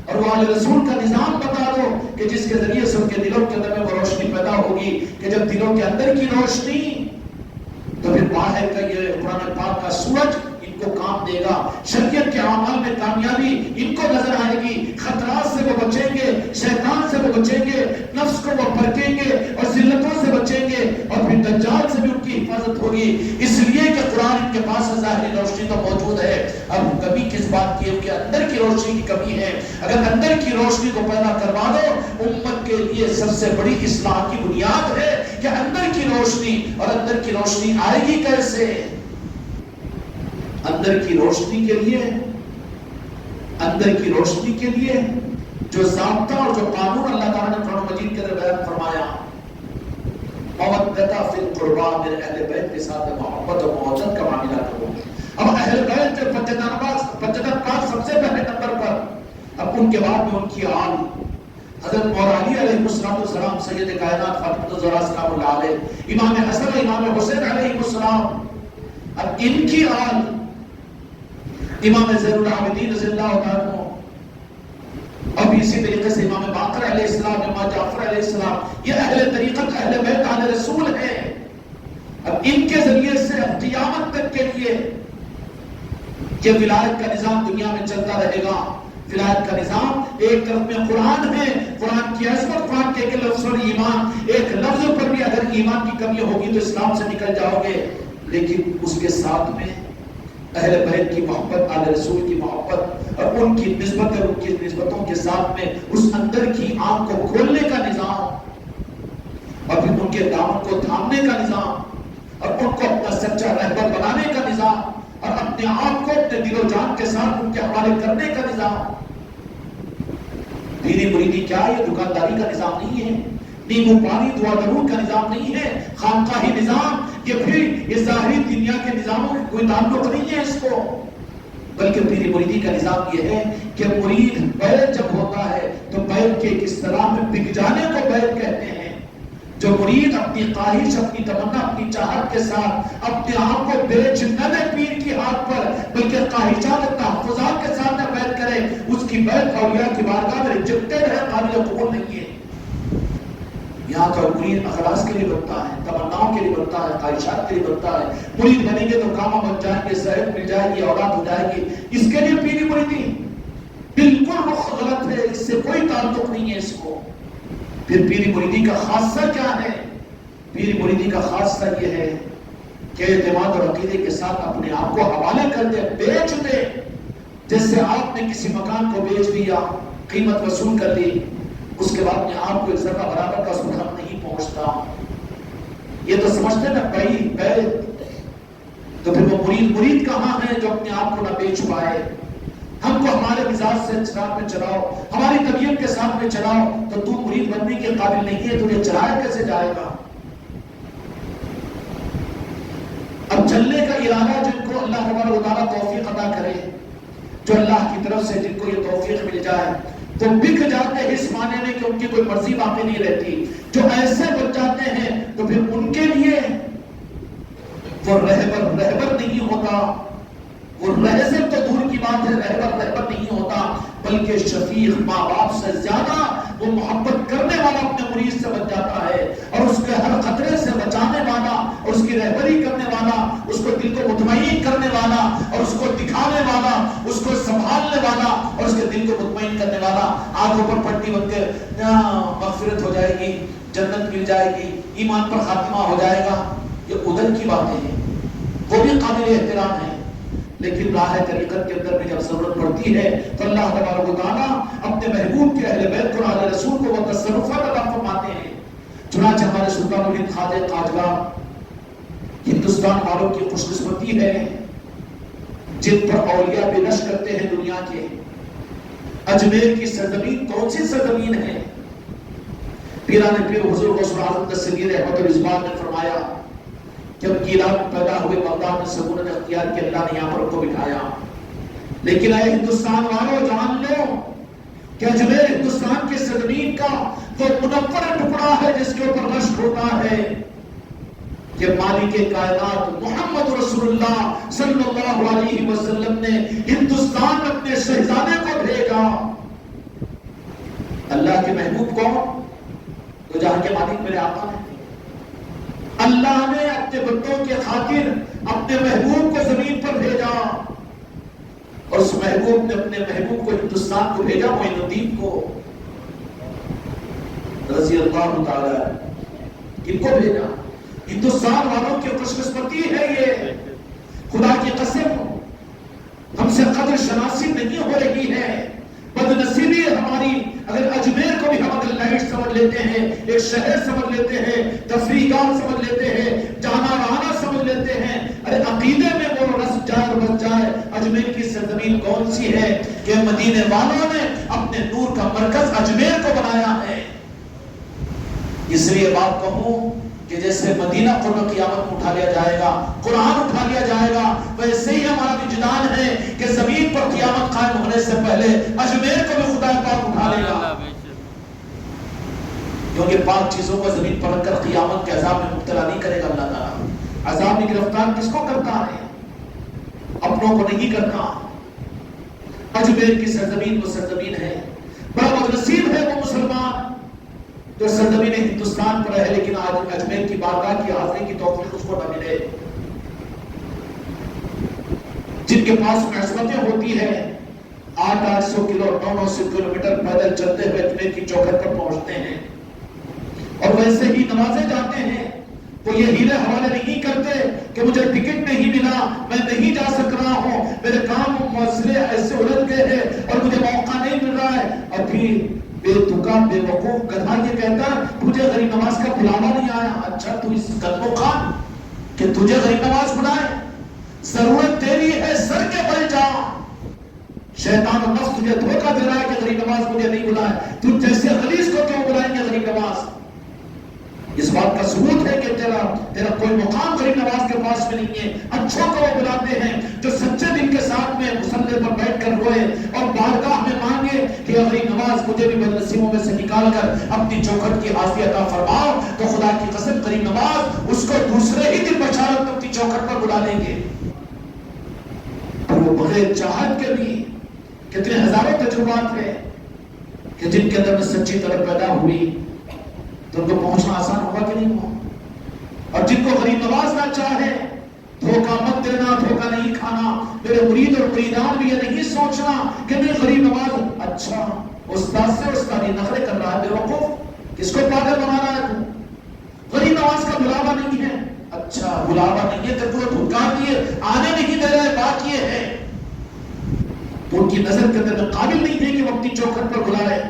اور وہ آل رسول کا نظام بتا دو کہ جس کے ذریعے سے ان کے دلوں کے اندر میں وہ روشنی پیدا ہوگی، کہ جب دلوں کے اندر کی روشنی تو پھر باہر کا یہ قرآن پاک کا سورج ان کو کام دے گا، شریعت کے اعمال میں کامیابی ان کو نظر آئے گی، خطرات سے وہ بچیں گے، شیطان سے وہ بچیں گے، نفس کو وہ پرکھیں گے اور ذلتوں سے بچیں گے، اور پھر دجال سے بھی ان کی حفاظت ہوگی، اس لیے کہ قرآن ان کے پاس ظاہری روشنی تو موجود ہے۔ اب کمی کس بات کی ہے کہ اندر کی روشنی کی کمی ہے۔ اگر اندر کی روشنی کو پیدا کروا دو، امت کے لیے سب سے بڑی اصلاح کی بنیاد ہے کہ اندر کی روشنی، اور اندر کی روشنی آئے گی کیسے؟ اندر کی روشنی کے لیے، اندر کی روشنی کے لیے جو ضابطہ اور جو قانون اللہ تعالیٰ نے قرآن مجید کے اندر بیان فرمایا، مودۃ فی القربیٰ، میرے اہل بیت کے ساتھ محبت اور موجت کا معاملہ کرو۔ اب اہل بیت کے پنجتن پاک سب سے پہلے نمبر پر، اب ان کے بعد میں ان کی آل حضرت مولا علی علیہ السلام، سید کائنات فاطمہ الزہرا سلام اللہ علیہ، امام حسن امام حسین علیہ السلام، اب ان کی آل امام زین العابدین رضی اللہ عنہ، اب اسی طریقے سے امام باقر علیہ السلام، امام جعفر علیہ السلام، یہ اہل طریقت اہل بیت اہل رسول ہیں۔ اب ان کے ذریعے سے اب قیامت تک کے لیے یہ ولایت کا نظام دنیا میں چلتا رہے گا۔ ولایت کا نظام ایک طرف میں قرآن ہے، قرآن کی عظمت، قرآن کے ایک لفظ اور ایمان، ایک لفظ پر بھی اگر ایمان کی کمی ہوگی تو اسلام سے نکل جاؤ گے، لیکن اس کے ساتھ میں اہل بیت کی محبت، اہل رسول کی محبت اور ان کی نسبت اور ان کی نسبتوں کے ساتھ میں اس اندر کی آنکھ کو کھولنے کا نظام، اور پھر ان کے دامن کو تھامنے کا نظام، اور ان کو اپنا سچا رہبر بنانے کا نظام، اور اپنے آپ کو اپنے دل و جان کے ساتھ ان کے حوالے کرنے کا نظام۔ پیری مریدی کیا ہے؟ یہ دکانداری کا نظام نہیں ہے، نیمو پانی دعا درود کا نظام نہیں ہے، خانقاہی نظام، یہ پھر یہ ظاہری دنیا کے نظاموں کا کوئی تعلق نہیں ہے اس کو، بلکہ پیری مریدی کا نظام یہ ہے کہ مرید بیعت جب ہوتا ہے تو بیعت کے اس طرح میں بک جانے کو بیعت کہتے ہیں۔ جو مرید اپنی خواہش، اپنی تمنا، اپنی چاہت کے ساتھ اپنے آپ کو بیچ نہ دے پیر کی ہاتھ پر، بلکہ خواہشات اور تحفظات کے ساتھ نہ بیعت کرے، اس کی بیعت اولیاء کی بارگاہ میں ریجیکٹڈ ہے، قابل قبول نہیں ہے۔ یہاں تو مرید اخلاص کے لیے بنتا ہے، تمناؤں کے لیے بنتا ہے، خواہشات کے لیے بنتا ہے۔ مرید بنیں گے تو کامہ بن جائیں گے، صحت مل جائے گی، اولاد ہو جائے گی، اس کے لیے پیری مریدی بالکل رخ غلط ہے، اس سے کوئی تعلق نہیں ہے اس کو۔ پھر پیری مریدی کا خاصہ کیا ہے؟ پیری مریدی کا خاصہ یہ ہے کہ اعتماد اور عقیدے کے ساتھ اپنے آپ کو حوالے کر دے، بیچ دے، جیسے آپ نے کسی مکان کو بیچ دیا، قیمت وصول کر لی، اس کے بعد میں آپ کو ایک ذرہ برابر کا سود حق نہیں پہنچتا، یہ تو سمجھتے نا بیعت، تو پھر وہ مرید کہاں ہے جو اپنے آپ کو نہ بیچ پائے؟ ہم کو ہمارے مزاج سے چراغ میں چلاؤ، ہماری طبیعت کے ساتھ میں چلاؤ، تو تو مرید بننے کے قابل نہیں ہے، تجھے چلایا کیسے جائے گا؟ اب چلنے کا ارادہ جن کو اللہ تبارک و تعالیٰ توفیق عطا کرے، جو اللہ کی طرف سے جن کو یہ توفیق مل جائے، تو بک جاتے ہیں اس معنی میں کہ ان کی کوئی مرضی باقی نہیں رہتی۔ جو ایسے بن جاتے ہیں تو پھر ان کے لیے وہ رہبر نہیں ہوتا، وہ رہزب تو دور کی بات ہے، رہبر نہیں ہوتا، بلکہ شفیق، ماں باپ سے زیادہ وہ محبت کرنے والا اپنے مرید سے بن جاتا ہے، اور اس کے ہر خطرے سے بچانے والا، اور اس کی رہبری کرنے والا، اس کو دل کو مطمئن کرنے والا، اور اس کو دکھانے والا، اس کو سنبھالنے والا، اور اس کے دل کو مطمئن کرنے والا۔ آنکھوں پر پٹی بن کے مغفرت ہو جائے گی، جنت مل جائے گی، ایمان پر خاتمہ ہو جائے گا، یہ ادھر کی باتیں ہیں، وہ بھی قابل احترام ہے، لیکن راہ طریقت کے اندر میں جب ضرورت پڑتی ہے تو اللہ تبارک و تعالیٰ اپنے محبوب کے اہل بیت کو، اہل رسول کو وہ تصرفات عطا فرماتے ہیں۔ چنانچہ ہمارے سلطان الہند خواجہ قاجگاہ ہندوستان والوں کی خوش قسمتی ہے جن پر اولیاء بے نش کرتے ہیں دنیا کے، اجمیر کی سرزمین کون سی سرزمین ہے؟ پیران پیر حضور غوث اعظم دستگیر احمد الرضوان نے فرمایا جب گیلان پیدا ہوئے بغداد میں سکون نے اختیار کیا، اللہ نے یہاں پر ان کو بٹھایا، لیکن اے ہندوستان والوں جان لو کہ اجمیر ہندوستان کی سرزمین کا وہ منور ٹکڑا ہے جس کے اوپر رشک ہوتا ہے کہ مالک کائنات محمد رسول اللہ صلی اللہ علیہ وسلم نے ہندوستان میں اپنے شہزادے کو بھیجا۔ اللہ کے محبوب کون؟ تو جہاں کے مالک میرے آقا ہیں۔ اللہ نے اپنے بندوں کے خاطر اپنے محبوب کو زمین پر بھیجا، اور اس محبوب نے اپنے محبوب کو ہندوستان کو بھیجا، معین الدین کو رضی اللہ تعالی کن کو بھیجا؟ ہندوستان والوں کی خوش قسمتی ہے یہ، خدا کی قسم ہم سے قدر شناسی نہیں ہو رہی ہے، بد نصیبی ہماری۔ اگر اجمیر کو بھی ہم اگر لائٹ سمجھ لیتے ہیں، ایک شہر سمجھ لیتے ہیں، تفریح گاہ سمجھ لیتے ہیں، جانا رانا سمجھ لیتے ہیں، ارے عقیدے میں وہ رس جائے اور بس جائے۔ اجمیر کی سرزمین کون سی ہے کہ مدینے والوں نے اپنے نور کا مرکز اجمیر کو بنایا ہے۔ اس لیے بات کہوں کہ جیسے مدینہ قرب قیامت میں اٹھا لیا جائے گا، قرآن اٹھا لیا جائے گا، ویسے ہی ہمارا وجدان ہے کہ زمین پر قیامت قائم ہونے سے پہلے اجمیر کو بھی خدا پاک اٹھا لے گا، کیونکہ پاک چیزوں کو زمین پر رکھ کر قیامت کے عذاب میں مبتلا نہیں کرے گا اللہ تعالیٰ۔ عذاب میں گرفتار کس کو کرتا ہے؟ اپنوں کو نہیں کرتا۔ اجمیر کی سرزمین وہ سرزمین ہے، بڑا بدنصیب ہے وہ مسلمان جو سرزمین ہندوستان پر رہے لیکن آج اجمیر کی بارگاہ کی حاضری کی توفیق اس کو نہ ملے۔ جن کے پاس عصمتیں ہوتی ہے 800 کلو 900 کلومیٹر پیدل چلتے ہوئے اجمیر کی چوکھٹ پر پہنچتے ہیں، اور ویسے ہی نوازے جاتے ہیں۔ وہ یہ ہیلے حوالے نہیں کرتے کہ مجھے ٹکٹ نہیں ملا، میں نہیں جا سک رہا ہوں، میرے کام مسئلے ایسے الجھ گئے ہیں اور مجھے موقع نہیں مل رہا ہے۔ اور پھر بے تکا بے وقوف گدھا یہ کہتا ہے تجھے غریب نواز کا بلاوا نہیں آیا۔ اچھا تو اس قدموں خان کہ تجھے غریب نواز بلائے، ضرورت تیری ہے سر کے بل جا۔ شیطان و نفس تجھے دھوکہ دے رہا ہے کہ غریب نواز مجھے نہیں بلائے، تو جیسے غلیظ کو کیوں بلائیں گے غریب نواز؟ اس بات کا ثبوت ہے کہ تیرا کوئی مقام غریب نواز کے پاس میں نہیں ہے۔ اچھوں کو وہ بلاتے ہیں جو سچے دل کے ساتھ میں مصلی پر بیٹھ کر روئے اور بارگاہ میں مانگے کہ غریب نواز مجھے بھی بدنصیبوں میں سے نکال کر اپنی چوکھٹ کی حاضری عطا فرماؤ، تو خدا کی قسم غریب نواز اس کو دوسرے ہی دن بشارت میں اپنی چوکھٹ پر بلا لیں گے۔ اور وہ بغیر چاہت کے بھی کتنے ہزاروں تجربات ہیں کہ جن کے اندر میں سچی طلب پیدا ہوئی تو ان کو پہنچنا آسان ہوگا کہ نہیں ہوا؟ اور جن کو غریب نواز نہ چاہے، دھوکہ مت دینا، دھوکہ نہیں کھانا۔ میرے مرید اور مریدان بھی یہ نہیں سوچنا کہ نہیں غریب نواز اچھا استاد سے استادی نخرے کر رہا ہے، بے وقوف کس کو پاگل بنا رہا ہے تو؟ غریب نواز کا بلاوا نہیں ہے، اچھا بلاوا نہیں ہے تو دھکار دیے آنے نہیں دے رہے، بات یہ ہے تو ان کی نظر کے اندر قابل نہیں ہے کہ وہ اپنی چوکھٹ پر بلائے،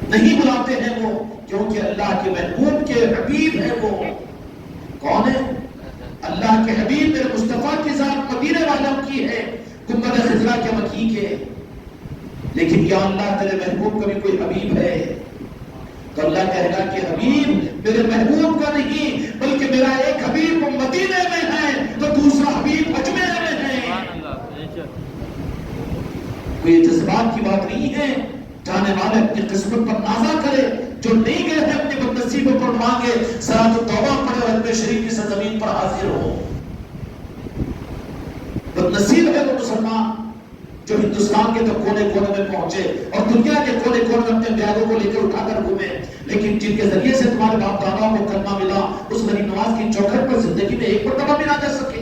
نہیں بلاتے ہیں وہ، کیونکہ اللہ کے محبوب کے حبیب ہے وہ۔ کون ہے؟ اللہ کے حبیب میرے مصطفیٰ کی ذات مدینے والوں کی ہے، گنبد خضرا کے مکی کے۔ لیکن یا اللہ تیرے محبوب کا بھی کوئی حبیب ہے تو اللہ کہے گا کہ حبیب میرے محبوب کا نہیں بلکہ میرا ایک حبیب مدینے میں ہے تو دوسرا حبیب اجمیر میں ہے۔ کوئی جذبات کی بات نہیں ہے، جانے والے اپنی قسمت پر نازا کرے، جو نہیں گئے ہیں اپنی بدنصیبوں پر مانگے، صلاۃ التوبہ پڑھے اور اجمیر شریف کی سرزمین پر حاضر ہو۔ بدنصیب ہے وہ مسلمان جو ہندوستان کے تو کونے کونے میں پہنچے اور دنیا کے کونے کونے میں اپنے بیگوں کو لے کر اٹھا کر گھومے، لیکن جن کے ذریعے سے تمہارے باپ داداؤں کو کلمہ ملا، اس غریب نواز کی چوکھٹ پر زندگی میں ایک مرتبہ بھی نہ جا سکے۔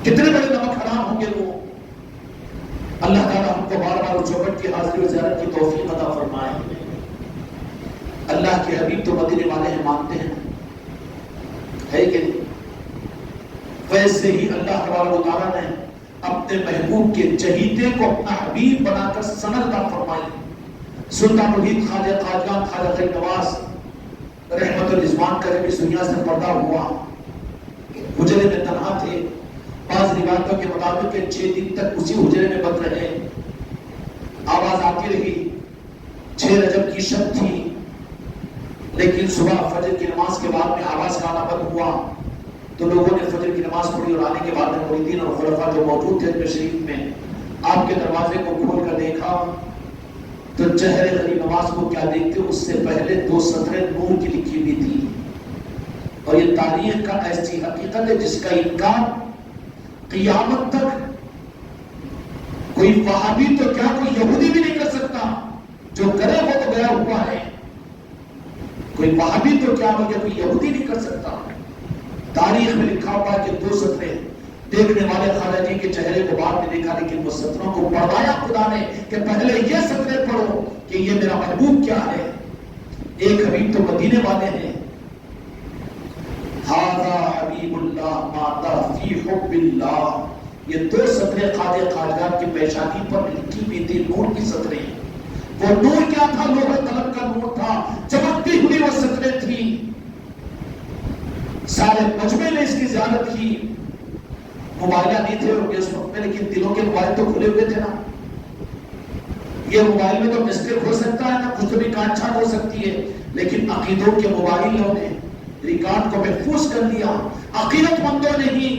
کتنے بڑے نمک حرام ہوں گے وہ۔ اللہ تعالیٰ ہم کو بار بار اس چوکھٹ کی حاضری و زیارت کی توفیق عطا فرمائے۔ اللہ کے حبیب تو مدینے والے ہیں، مانتے ہیں، ہے کہ نہیں؟ ویسے ہی اللہ تبارک و تعالیٰ نے اپنے محبوب کے چہیتے کو اپنا حبیب بنا کر سند عطا فرمائی۔ سلطان الہند خواجہ قادیان خواجہ غریب نواز رحمت الرضوان کا جب اس دنیا سے پردہ ہوا، حجرے میں تنہا تھے، بعض روایتوں کے مطابق 6 دن تک اسی حجرے میں بند رہے، آواز آتی رہی، 6 رجب کی شب تھی، لیکن صبح فجر کی نماز کے بعد میں آواز کا آنا بند ہوا تو لوگوں نے فجر کی نماز پڑھی اور آنے کے بعد میں مریدین اور خلفاء جو موجود تھے شریف میں آپ کے دروازے کو کھول کر دیکھا تو جہر غریب نماز کو کیا دیکھتے، اس سے پہلے 2 سطریں نور کی لکھی ہوئی تھی. اور یہ تاریخ کا ایسی حقیقت ہے جس کا انکار قیامت تک کوئی وہابی تو کیا کوئی یہودی بھی نہیں کر سکتا، جو کرے وہ تو گیا ہوا ہے. کوئی وہابی تو کیا بلکہ کوئی یہودی نہیں کر سکتا. تاریخ میں لکھا ہوا کہ 2 سطریں، دیکھنے والے خواجہ جی کے چہرے کو بعد میں دیکھا لیکن وہ سطروں کو پڑھوایا خدا نے کہ پہلے یہ سطریں پڑھو کہ یہ میرا محبوب کیا ہے. ایک حبیب تو مدینے والے ہیں، ھذا حبیب اللہ ماتا فی حب اللہ. یہ 2 سطریں خواجہ خواجات کی پیشانی پر لکھی ہوئی تھی، نور کی سطریں. وہ نور کیا تھا؟ لوح قلم کا نور تھا، چمکتی ہوئی وہ سطریں تھی. سارے مجمع نے اس کی زیارت کی. موبائل نہیں تھے اس وقت میں، لیکن دلوں کے موبائل تو کھلے ہوئے تھے نا. یہ موبائل میں تو مسٹیک ہو سکتا ہے نا، کچھ تو بھی کاٹ چھانٹ ہو سکتی ہے، لیکن عقیدوں کے موبائلوں نے ریکارڈ کو محفوظ کر لیا. عقیدت مندوں نے ہی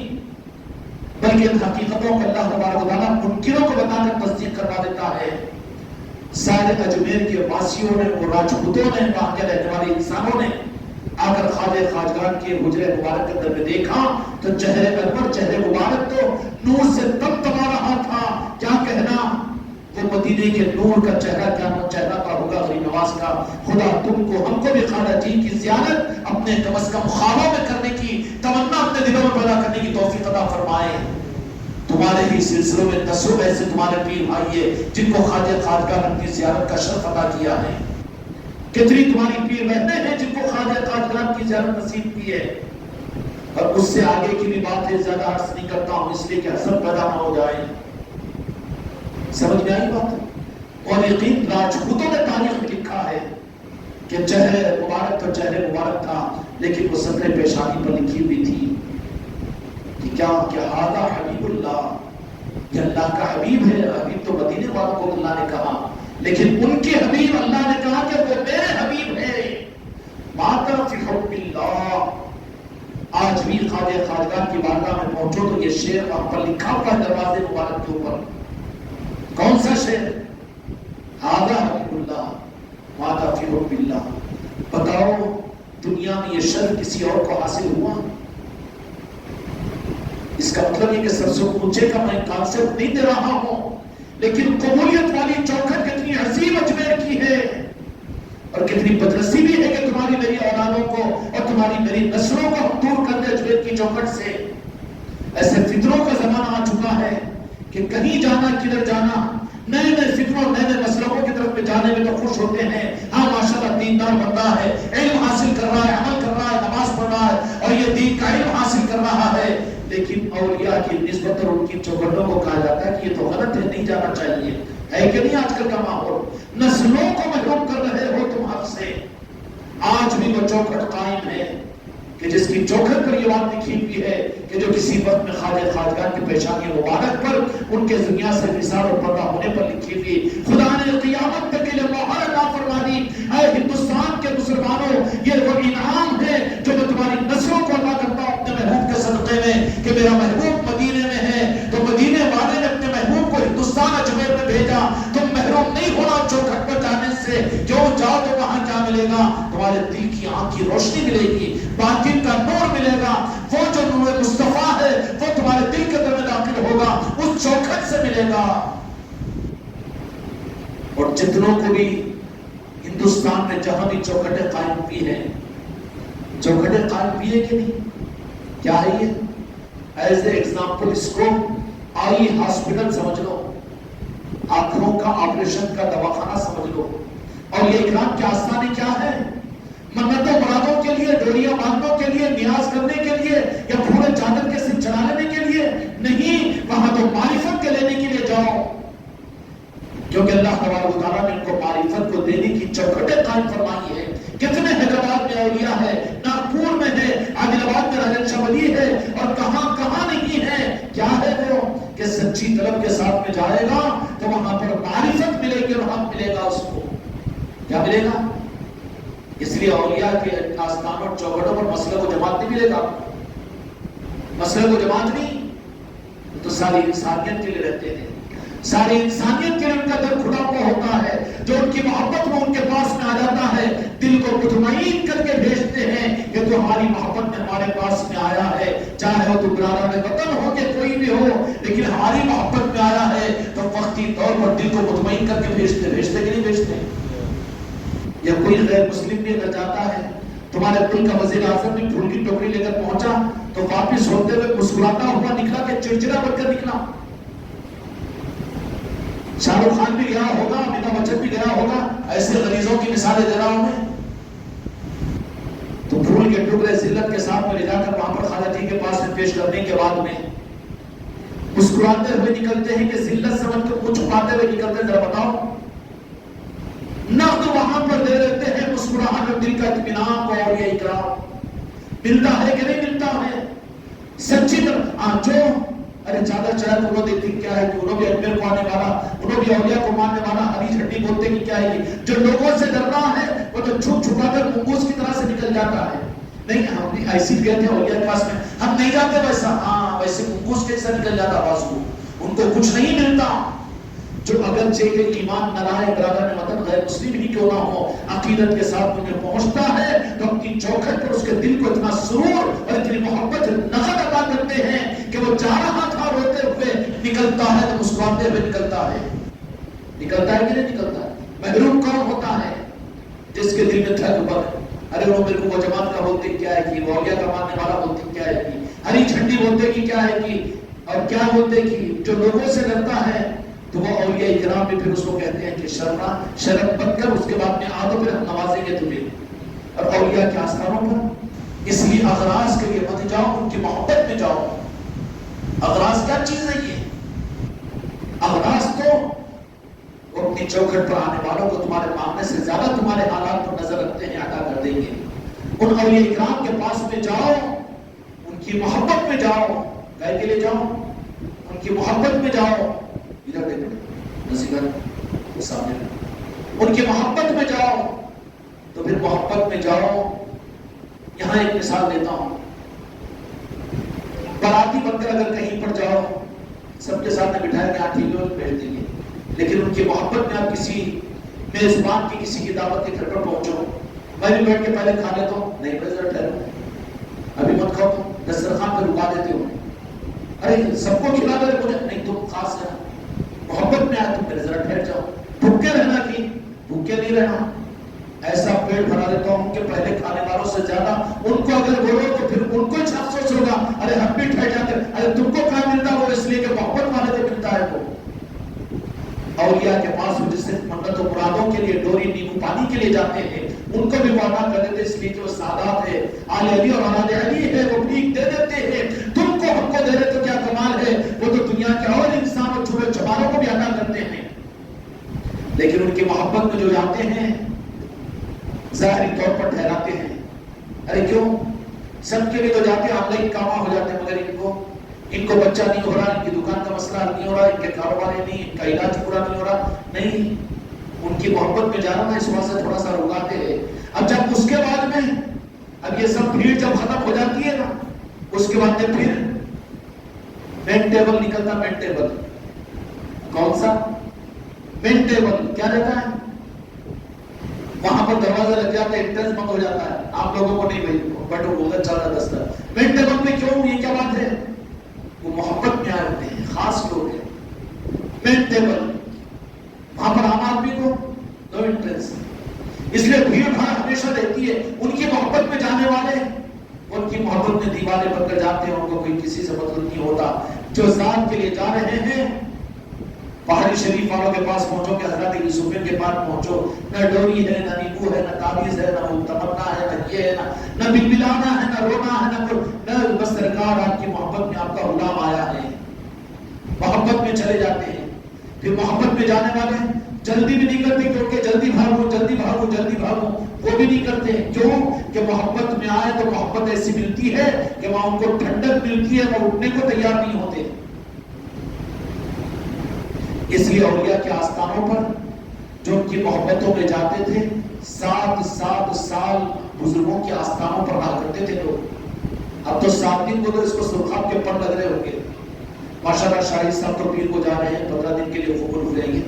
بلکہ ان حقیقتوں کو اللہ تبارک و تعالیٰ منکروں کو بتا کر تصدیق کروا دیتا ہے. سارے اجمیر کے واسیوں نے اور راجپوتوں نے، وہاں کے رہنے والے انسانوں نے آ کر خواجہ خواجگان کے حجرے مبارک کے اندر میں دیکھا تو چہرے انور، چہرے مبارک تو نور سے تمتما رہا تھا. کیا کہنا، وہ مدینے کے نور کا چہرہ کیا چہرہ کا ہوگا غریب نواز کا. خدا تم کو، ہم کو بھی خواجہ جی کی زیارت اپنے کم از کم خوابوں میں کرنے کی تمنا اپنے دلوں میں پیدا کرنے کی توفیق عطا فرمائے. تمہارے ہی سلسلوں میں 10 ایسے تمہارے پیر بھائی ہیں جن کو خواجہ خواجگان اپنی زیارت کا شرف عطا کیا ہے. کتنی تمہاری پیر بہنیں ہیں جن کو خواجہ خواجگان کی زیارت نصیب کی ہے. اور اس سے آگے کی بھی بات ہے، زیادہ عرض نہیں کرتا ہوں اس لیے کہ حسد پیدا نہ ہو جائے. سمجھ میں آئی بات؟ اور یقین راجپوتوں نے تاریخ میں لکھا ہے کہ چہرے مبارک تو چہرے مبارک تھا، لیکن وہ سطریں پیشانی پر لکھی ہوئی تھی کہ کیا کہ ھذا حبیب اللہ، یہ اللہ کا حبیب ہے. حبیب تو مدینے والوں کو اللہ نے کہا، لیکن ان کے حبیب اللہ نے کہا کہ وہ میرے حبیب ہے. ماتا فی حب اللہ. آج بھی خواجہ خواجگان کی بارگاہ میں پہنچو تو یہ شعر وہاں پر لکھا ہوا ہے دروازے مبارک کے اوپر. کون سا شعر؟ ھذا حبیب اللہ ماتا فی حب اللہ. بتاؤ دنیا میں یہ شرف کسی اور کو حاصل ہوا؟ اس کا مطلب یہ کہ سب سے اونچے کا میں کانسیپٹ نہیں دے رہا ہوں، لیکن قبولیت والی چوکھٹ کتنی عظیم اجمیر کی ہے، اور کتنی بدرسی بھی ہے کہ تمہاری میری اولادوں کو اور تمہاری میری نسلوں کو ہم دور کر دیں اجمیر کی چوکھٹ سے. ایسے فطروں کا زمانہ آ چکا ہے کہ کہیں جانا کدھر جانا، نئے نئے فطروں نئے نئے مسلکوں کی طرف میں جانے میں تو خوش ہوتے ہیں. ہاں ماشاءاللہ دیندار بندہ ہے، علم حاصل کر رہا ہے، عمل کر رہا ہے، نماز پڑھ رہا ہے اور یہ دین کا علم حاصل کر رہا ہے، لیکن اولیاء کی نسبت اور ان کی چوکھٹوں کو کہا جاتا ہے کہ یہ تو غلط ہے، نہیں جانا چاہیے. ہے کہ نہیں آج کل کا ماحول؟ نسلوں کو محروم کر رہے ہو تم حق سے. آج بھی وہ چوکھٹ قائم ہے کہ جس کی چوکھٹ پر یہ بات لکھی ہوئی ہے کہ جو کسی وقت میں خواجہ خواجگان کی پیشانی مبارک پر ان کے دنیا سے نثار اور پردہ ہونے پر لکھی ہوئی، خدا نے قیامت تک کے لیے مہر عطا فرما دی. اے ہندوستان کے مسلمانوں، یہ وہ انعام ہے جو میں تمہاری نسلوں کو عطا کرتا ہوں اپنے محبوب کے صدقے میں کہ میرا محبوب مدینے میں ہے تو مدینے والے نے اپنے محبوب کو ہندوستان اجمیر میں بھیجا. تم محروم نہیں ہونا چوکھٹ پر جانے سے. جو جاؤ تو وہاں کیا ملے گا؟ تمہارے دل کی آنکھ کی روشنی ملے گی، باطن کا نور ملے گا. وہ جو نور مصطفیٰ ہے وہ تمہارے دل کے اندر میں داخل ہوگا، اس چوکھٹ سے ملے گا. اور جتنوں کو بھی ہندوستان میں جہاں بھی چوکھٹیں قائم ہوئی ہیں، چوکھٹیں قائم ہوئی ہے کہ نہیں؟ کیا ہے یہ؟ ایز اے ایگزامپل اس کو آئی ہاسپٹل سمجھ لو، آنکھوں کا آپریشن کا دواخانہ سمجھ لو. اور یہ اکرام کے آستانے کیا ہے؟ منتوں مرادوں کے لیے، ڈوریاں باندھنے کے لیے، نیاز کرنے کے لیے، یا پورے چادر کے سر چڑھا لینے کے لیے نہیں. وہاں تو معرفت کے لینے کے لیے جاؤ، کیونکہ اللہ تبارک و تعالیٰ نے ان کو معرفت کو دینے کی چوکھٹیں قائم فرمائی ہے. کتنے حیدرآباد میں اولیاء ہے، ناگپور میں ہے، عادل آباد میں راجن شاہ ولی ہے، اور کہاں کہاں نہیں ہے. کیا ہے محبت کے ساتھ میں جائے گا تو وہاں پر معرفت ملے گی اور حق ملے گا اس کو. کیا ملے گا؟ اس لیے اولیاء کے آستانوں اور چوکھٹوں پر مسئلہ کو جماعت نہیں ملے گا. مسئلہ کو جماعت نہیں تو ساری انسانیت کے لیے رہتے ہیں. ساری انسانیت کے لیے ان کا در کھلا ہوا ہوتا ہے. جو ان کی محبت میں ان کے پاس میں آ جاتا ہے دل کو مطمئن کر کے بھیجتے ہیں کہ تو ہماری محبت میں ہمارے پاس میں آیا ہے, چاہے وہ تو برادر وطن ہو کہ کوئی بھی ہو, لیکن ہماری محبت میں آیا ہے تو وقتی طور پر دل کو مطمئن کر کے بھیجتے کہ نہیں بھیجتے. یا کوئی غیر مسلم بھی اگر جاتا ہے, تمہارے ملک کا وزیر اعظم بھی پھول کی ٹوکری لے کر پہنچا تو واپس ہوتے ہوئے مسکراتا ہوا نکلا کہ چڑچڑا بن کر نکلا. شاہ رخ خان بھی گیا ہوگا, امیتابھ بچن بھی گیا ہوگا, ایسے غریزوں کی مثالیں دے رہا ہوں میں. تو پھول کے ٹکڑے ذلت کے ساتھ میں لے جا کر وہاں پر خالہ جی کے پاس میں پیش کرنے کے بعد میں مسکراتے ہوئے نکلتے ہیں کہ ذلت سمجھ کر کچھ چھپاتے ہوئے نکلتے, ذرا بتاؤ. نہ تو وہاں پر دے دیتے ہیں مسکراہٹ اور دل کا اطمینان کو اور یہ اکرام ملتا ہے کہ نہیں ملتا ہے سچی طرح. جو ارے چادر چڑھا تو انہوں دیکھتی کیا ہے کہ انہوں بھی اجمیر کو آنے والا, انہوں بھی اولیاء کو ماننے والا, ہری جھنڈی بولتے کی کیا ہے. جو لوگوں سے ڈر رہا ہے وہ تو چھپ چھپا کر منگوس کی طرح سے نکل جاتا ہے. نہیں ہم بھی ایسی گئے تھے اولیاء کے پاس میں, ہم نہیں جاتے ویسا. ہاں ویسے منگوس کے جیسا نکل جاتا بازو, ان کو کچھ نہیں ملتا. جو اگرچہ کہ ایمان نہ لائے برادر وطن غیر مسلم ہی کیوں نہ ہو, عقیدت کے ساتھ انہیں پہنچتا ہے تو اپنی چوکھٹ پر اس کے دل کو اتنا سرور اور اتنی محبت نقد عطا کرتے ہیں کہ وہ جا رہا تھا روتے ہوئے نکلتا ہے تو مسکراتے ہوئے نکلتا ہے. نکلتا ہے کہ نہیں نکلتا؟ محروم کون ہوتا ہے؟ جس کے دل میں تھک بک, ارے وہ میرے کو وہ جماعت کا بولتے کیا ہے کہ وہ اولیاء کا ماننے والا بولتے کیا ہے کہ ہری جھنڈی بولتے کی کیا ہے کہ اور کیا بولتے کہ جو لوگوں سے ڈرتا ہے تو وہ اولیاء اکرام بھی پھر اس کو کہتے ہیں کہ شرم بن کر اس کے بعد میں آ تو پھر ہم نوازیں گے تمہیں. اور اولیاء کے آستانوں پر اس لیے اغراض کے لیے مت جاؤ, ان کی محبت میں جاؤ. اغراض کیا چیز ہے یہ؟ اغراض تو وہ اپنی چوکھٹ پر آنے والوں کو تمہارے مانگنے سے زیادہ تمہارے حالات پر نظر رکھتے ہیں, عطا کر دیں گے. ان اولیاء اکرام کے پاس میں جاؤ, ان کی محبت میں جاؤ. کہے کے لیے جاؤ, ان کی محبت میں جاؤ. ادھر دیکھو نصیبت سامنے, ان کی محبت میں جاؤ تو پھر محبت میں جاؤ. یہاں ایک مثال دیتا ہوں. باراتی بن کر اگر کہیں پر جاؤ, سب کے ساتھ میں بٹھائیں گے, ہاں ٹھیک ہے بھیج دیں گے, لیکن ان کی محبت میں آپ کسی میزبان کی کسی کی دعوت کے گھر پر پہنچو, میں بھی بیٹھ کے پہلے کھا لیتا ہوں, نہیں بھائی ذرا ٹھہرو, ابھی مت کھاؤ, دسترخوان پہ رکا دیتے ہو, ارے سب کو کھلا دے مجھے, نہیں تم خاص ہے محبت میں آئے, تم میرے ذرا ٹھہر جاؤ. بھوکے رہنا کی بھوکے نہیں رہنا, ایسا پیٹ بھرا دیتا ہوں کہ پہلے کھانے والوں سے زیادہ ان کو اگر بولو تو پھر ان کو ہی افسوس ہوگا, ارے ہم بھی ٹھہر جاتے, ارے تم کو کہاں ملتا وہ اس لیے کہ محبت والے سے ملتا ہے. وہ اولیاء کے پاس وہ جس سے منت و مرادوں کے لیے ڈوری نیمبو پانی کے لیے جاتے ہیں, ان کو بھی وعدہ کر دیتے اس لیے کہ وہ سادات ہے, آل علی اور اولاد علی ہے, وہ بھیک دے دیتے ہیں. تم کو ہم کو دے رہے تو کیا کمال ہے, وہ تو دنیا کے اور انسان اور چھوٹے چماروں کو بھی عطا کرتے ہیں. لیکن ان کی محبت میں جو جاتے ہیں ظاہری طور پر ٹھہراتے ہیں, ارے کیوں سب کے لیے تو جاتے ہیں, آن لائن کاماں ہو جاتے ہیں, مگر ان کو بچہ نہیں ہو رہا, ان کی دکان کا مسئلہ نہیں ہو رہا, ان کے کاروبار نہیں, ان کا علاج پورا نہیں ہو رہا, نہیں ان کی محبت میں جانا نا اس وجہ سے تھوڑا سا رکاتے ہیں. اب جب اس کے بعد میں اب یہ سب بھیڑ جب ختم ہو جاتی ہے نا, اس کے بعد میں پھر مین ٹیبل نکلتا. مین ٹیبل کون سا مین ٹیبل کیا رہتا ہے, وہاں پر دروازہ لگ جاتا ہے, انٹرنس بند ہو جاتا ہے, آپ لوگوں کو نہیں بھائی بٹ وہ بہت چل رہا دستہ. مین ٹیبل میں کیوں, یہ کیا بات ہے, وہ محبت میں آئے ہوتے ہیں, خاص لوگ ہیں. مین ٹیبل وہاں پر عام آدمی کو نو انٹرنس, اس لیے بھیڑ بھاڑ ہمیشہ رہتی ہے. ان کی محبت میں جانے والے ان کی محبت میں دیوانے بن کر جاتے ہیں, ان کو کوئی کسی سے مطلب نہیں ہوتا. جو ذات کے لیے جا رہے ہیں, پہاڑی شریف والوں کے پاس پہنچو کہ حضرت یوسف کے پاس پہنچو, نہ ڈوری ہے, نہ نیبو ہے, نہ تعویذ ہے, نہ تمنا ہے, نہ یہ ہے, نہ بلبلانا ہے, نہ رونا ہے, نہ بس سرکار آپ کی محبت میں آپ کا غلام آیا ہے. محبت میں چلے جاتے ہیں. پھر محبت میں جانے والے جلدی بھی نہیں کرتے کیونکہ جلدی بھاگو جلدی بھاگو جلدی بھاگو, وہ بھی نہیں کرتے. کیوں کہ محبت میں آئے تو محبت ایسی ملتی ہے کہ وہاں ان کو ٹھنڈک ملتی ہے, وہ اٹھنے کو تیار نہیں ہوتے. اس لیے اولیاء کے آستانوں پر جو ان کی محبتوں میں جاتے تھے 7 سال بزرگوں کے آستانوں پر رہا کرتے تھے لوگ. اب تو 7 دن کو تو اس کو سرخاب کے پر لگ رہے ہوں گے. ماشاءاللہ شاہد صاحب تو پیر کو جا رہے ہیں 15 دن کے لیے قبول ہو جائیں گے.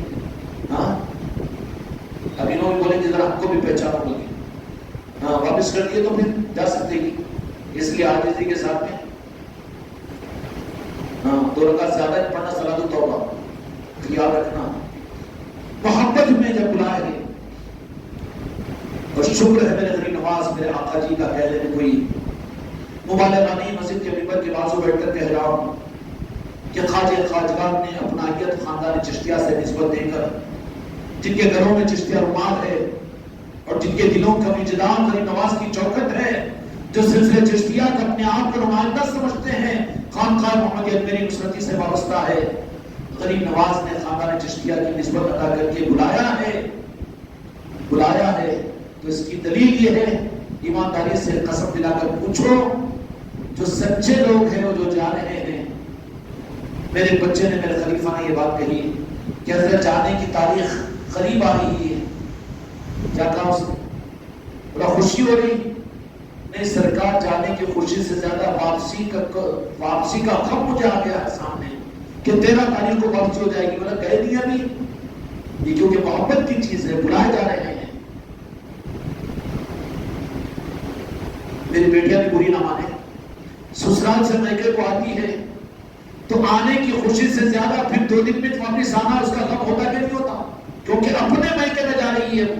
ہاں اب انہوں نے بولے کہ ذرا ہم کو بھی پہچانو گے. ہاں واپس کر دیے تو پھر جا سکتے گی. اس لیے عاجزی کے ساتھ میں 2 رکعت زیادہ پڑھنا صلاۃ التوبہ خیال رکھنا. محبت میں جب بلائے اور شکر ہے میرے غریب نواز میرے آقا جی کا کہنے میں کوئی مبالغہ نہیں. مسجد کے ممبر کے بازو بیٹھ کر کہہ رہا ہوں کہ خواجہ خواجگان نے اپنائیت خاندان چشتیہ سے نسبت دے کر جن کے گھروں میں چشتیہ رومال ہے اور جن کے دلوں کا وجدان غریب نواز کی چوکھٹ ہے, جو سلسلے چشتیہ کا اپنے آپ کو نمائندہ سمجھتے ہیں, خانقاہ محمدیہ میری نصرتی سے وابستہ ہے, غریب نواز نے خاندان چشتیہ کی نسبت ادا کر کے بلایا ہے. تو اس کی دلیل یہ ہے, ایمانداری سے قسم دلا کر پوچھو جو سچے لوگ ہیں وہ جو جا رہے ہیں. میرے بچے نے میرے خلیفہ نے یہ بات کہی کہ حضرت جانے کی تاریخ قریب آ رہی ہے. کیا کہا اس نے؟ بڑا خوشی ہو رہی. نہیں سرکار, جانے کی خوشی سے زیادہ واپسی کا خم مجھے آ گیا ہے سامنے کہ 13 تاریخ کو واپسی ہو جائے گی. بولا کہہ دیا بھی یہ کیونکہ محبت کی چیز ہے, بلائے جا رہے ہیں. میری بیٹیاں بھی بری نہ مانے, سسرال سے میکے کو آتی ہے تو آنے کی خوشی سے زیادہ پھر 2 دن میں واپس آنا اس کا غم ہوتا کہ نہیں ہوتا, کیونکہ اپنے میکے میں جا رہی ہے. وہ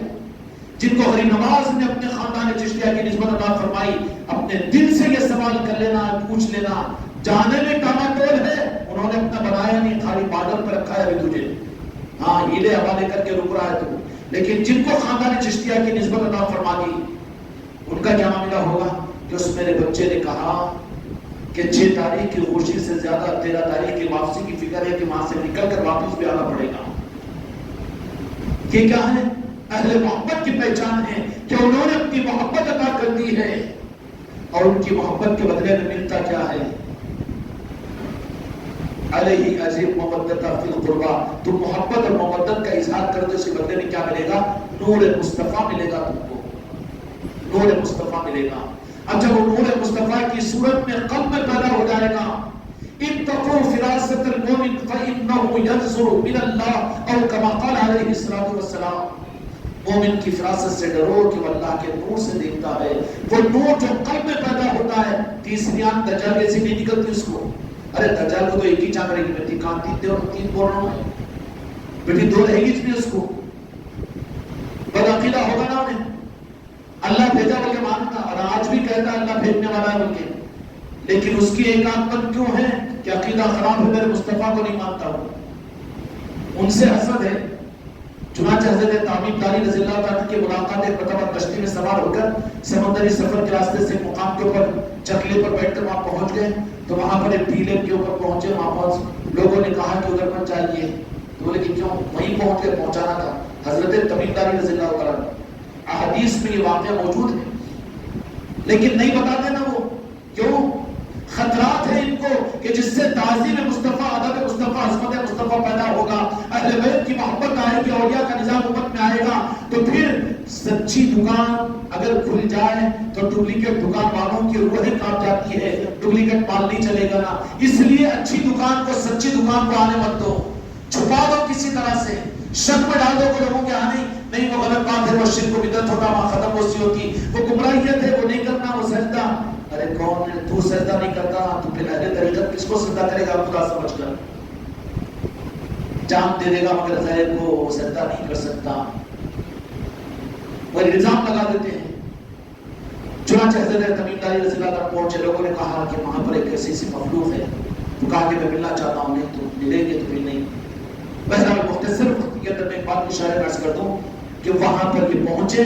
جن کو غریب نواز نے اپنے خاندان چشتیہ کی نسبت عطا فرمائی, اپنے دل سے یہ سوال کر لینا, پوچھ لینا, جانے میں ٹاماٹول ہے انہوں نے اپنا بنایا نہیں, خالی بارڈر پر رکھا ہے ابھی تجھے, ہاں ہیلے حوالے کر کے رک رہا ہے تو. لیکن جن کو خاندان چشتیہ کی نسبت عطا فرما دی ان کا کیا معاملہ ہوگا کہ اس میرے بچے نے کہا کہ 6 تاریخ کی خوشی سے زیادہ 13 تاریخ کی واپسی کی فکر ہے کہ وہاں سے نکل کر واپس بھی آنا پڑے گا. یہ کیا ہے؟ اہل محبت کی پہچان ہے کہ انہوں نے اپنی محبت عطا کر دی ہے, اور ان کی محبت کے بدلے میں ملتا کیا ہے؟ علیہ عزیب مودتا فی القربہ. تو محبت اور مودت کا اظہار کر دو, اس کے بدلے میں کیا ملے گا؟ نور مصطفیٰ ملے گا تم کو, نور مصطفیٰ ملے گا. اب جب وہ نور مصطفیٰ کی صورت میں قلب میں پیدا ہو جائے گا, اتقوا فراست المؤمن فإنه ينظر من اللہ اور کما قال علیہ الصلوۃ والسلام. مومن کی فراست سے ڈرو کہ وہ اللہ کے نور سے دیکھتا ہے. وہ نور جو قلب میں پیدا ہوتا ہے, تیسری آنکھ دجال کیسے نہیں نکلتی اس کو؟ ارے دجال کو تو ایک ہی چاک رہے گی, میں کان 3 بول رہا ہوں, بیٹی 2 رہے گی اس میں. اس کو بدعقیدہ ہوگا نا انہیں, اللہ بھیجا بول کے مانتا, اور آج بھی کہتا ہے اللہ بھیجنے والا ہے بول کے, لیکن اس کی ایک آنکھ بند کیوں ہے کہ عقیدہ خراب ہے, میرے مصطفیٰ کو نہیں مانتا ہوں, ان سے حسد ہے. چنانچہ حضرت تعمیم داری رضی اللہ تعالیٰ کی ملاقات ایک مرتبہ کشتی میں سوار ہو کر سمندری سفر کے راستے سے مقام کے اوپر چکلے پر بیٹھ کر وہاں پہنچ گئے. تو وہاں پر ایک ٹیلے کے اوپر پہنچے, وہاں پر لوگوں نے کہا کہ ادھر پر چاہیے, تو بولے کہ کیوں, وہیں پہنچ کے پہنچانا تھا. حضرت تعمیم داری رضی اللہ تعالیٰ, احادیث میں یہ واقعہ موجود ہے لیکن نہیں بتاتے نا وہ, کیوں؟ خطرات ہیں ان کو کہ جس سے تعظیم مصطفیٰ, ادب مصطفیٰ, عظمت مصطفیٰ پیدا ہوگا, اہل بیت کی محبت آئے گی, اولیاء کا نظام امت میں آئے گا, تو پھر سچی دکان اگر کھل جائے تو ڈپلیکیٹ دکان والوں کی روحیں کانپ جاتی ہے, ڈپلیکیٹ مال نہیں چلے گا نا. اس لیے اچھی دکان کو, سچی دکان کو آنے مت دو, چھپا دو کسی طرح سے, شک میں ڈال دو کہ لوگوں کے آنے نہیں, وہ غلط بات ہے, وہ شرک و بدعت ہوتا, وہاں ختم ہوتی ہوتی, وہ گمراہیت ہے, وہ نہیں کرنا, وہ سجدہ. ارے کون ہے تو سجدہ نہیں کرتا, تو پھر اہل طریقت کس کو سجدہ کرے گا خدا سمجھ کر؟ جان دے دے گا مگر غیر کو سجدہ نہیں کر سکتا. وہ الزام لگا دیتے ہیں. چنانچہ حضرت تعمیم داری رضی اللہ عنہ پہنچے, لوگوں نے کہا کہ وہاں پر ایک ایسی سی مخلوق ہے, تو کہا کہ میں ملنا چاہتا ہوں. نہیں تو ملیں گے تو پھر نہیں. بہرحال مختصر وقت کے اندر میں ایک بات اشارہ عرض کر دوں کہ وہاں پر یہ پہنچے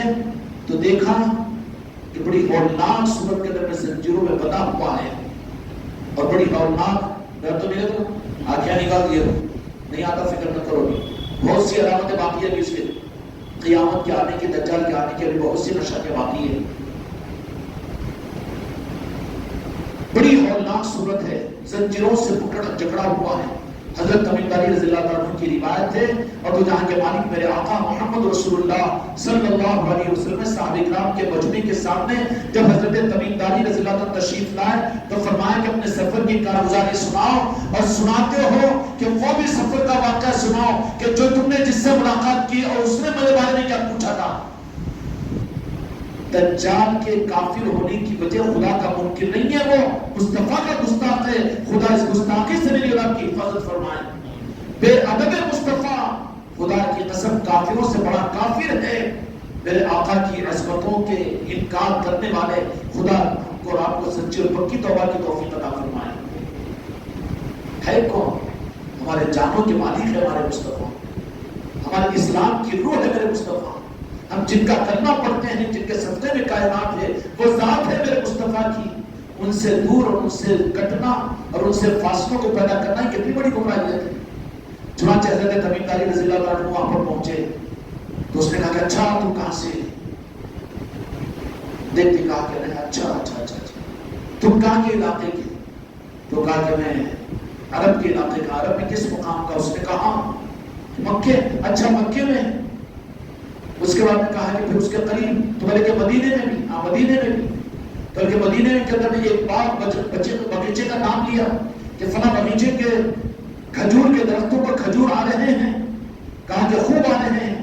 تو دیکھا کہ بڑی ہولناک صورت کے اندر میں زنجیروں میں بندھا ہوا ہے, اور بڑی ہولناک, ڈر تو نہیں لگتا, آنکھیں نکال دیے, نہیں آتا, فکر نہ کرو, بہت سی علامتیں باقی ہیں اس کے, قیامت کے آنے کی, دجال کے آنے کی ابھی بہت سی نشانیاں باقی ہیں. بڑی ہولناک صورت ہے, زنجیروں سے پکڑ جکڑا ہوا ہے, حضرت تمیم داری رضی اللہ تعالیٰ عنہ کی روایت ہے، اور تو جہاں کے مالک میرے آقا محمد رسول اللہ صلی اللہ علیہ وسلم صحابہ کرام کے مجمع کے سامنے جب حضرت تمیم داری رضی اللہ تعالیٰ تشریف لائے تو فرمایا کہ اپنے سفر کی کارگزاری سناؤ، اور سناتے ہو کہ وہ بھی سفر کا واقعہ سناؤ کہ جو تم نے جس سے ملاقات کی اور اس نے میرے بارے میں کیا پوچھا تھا۔ دجال کے کافر ہونے کی وجہ خدا کا ممکن نہیں ہے، وہ مصطفیٰ کا گستاخ ہے، خدا اس گستاخی سے میری اولاد کی حفاظت فرمائے۔ بے ادب مصطفیٰ خدا کی قسم کافروں سے بڑا کافر ہے، میرے آقا کی عظمتوں کے انکار کرنے والے، خدا ہم کو اور آپ کو سچی اور پکی توبہ کی توفیق عطا فرمائے۔ ہے کون؟ ہمارے جانوں کے مالک ہے ہمارے مصطفیٰ، ہمارے اسلام کی روح ہے میرے مصطفیٰ، ہم جن کا کلمہ پڑھتے ہیں، جن کے صدقے میں کائنات ہے، وہ ذات ہے میرے مصطفیٰ کی، ان سے دور اور ان سے کٹنا اور ان سے فاصلوں کو پیدا کرنا ہی کتنی بڑی گمراہی ہے۔ چنانچہ حضرت تمیم داری رضی اللہ عنہ وہاں پر پہنچے تو اس نے کہا کہ اچھا تم کہاں سے؟ دیکھتے کہا کہ نہیں، اچھا تم کہاں کے علاقے کے؟ تو کہا کہ میں عرب کے علاقے کا۔ عرب میں کس مقام کا؟ اس نے کہا مکے۔ اچھا مکے میں؟ اس کے بعد میں کہا کہ پھر اس کے قریب تو بلے کہ مدینے میں بھی، ہاں مدینے میں بھی، بلکہ مدینے میں کہتا ہے ایک باغ بغیچے کا نام لیا کہ فلاں بغیچے کے کھجور کے درختوں پر کھجور آ رہے ہیں، کہا کہ خوب آ رہے ہیں،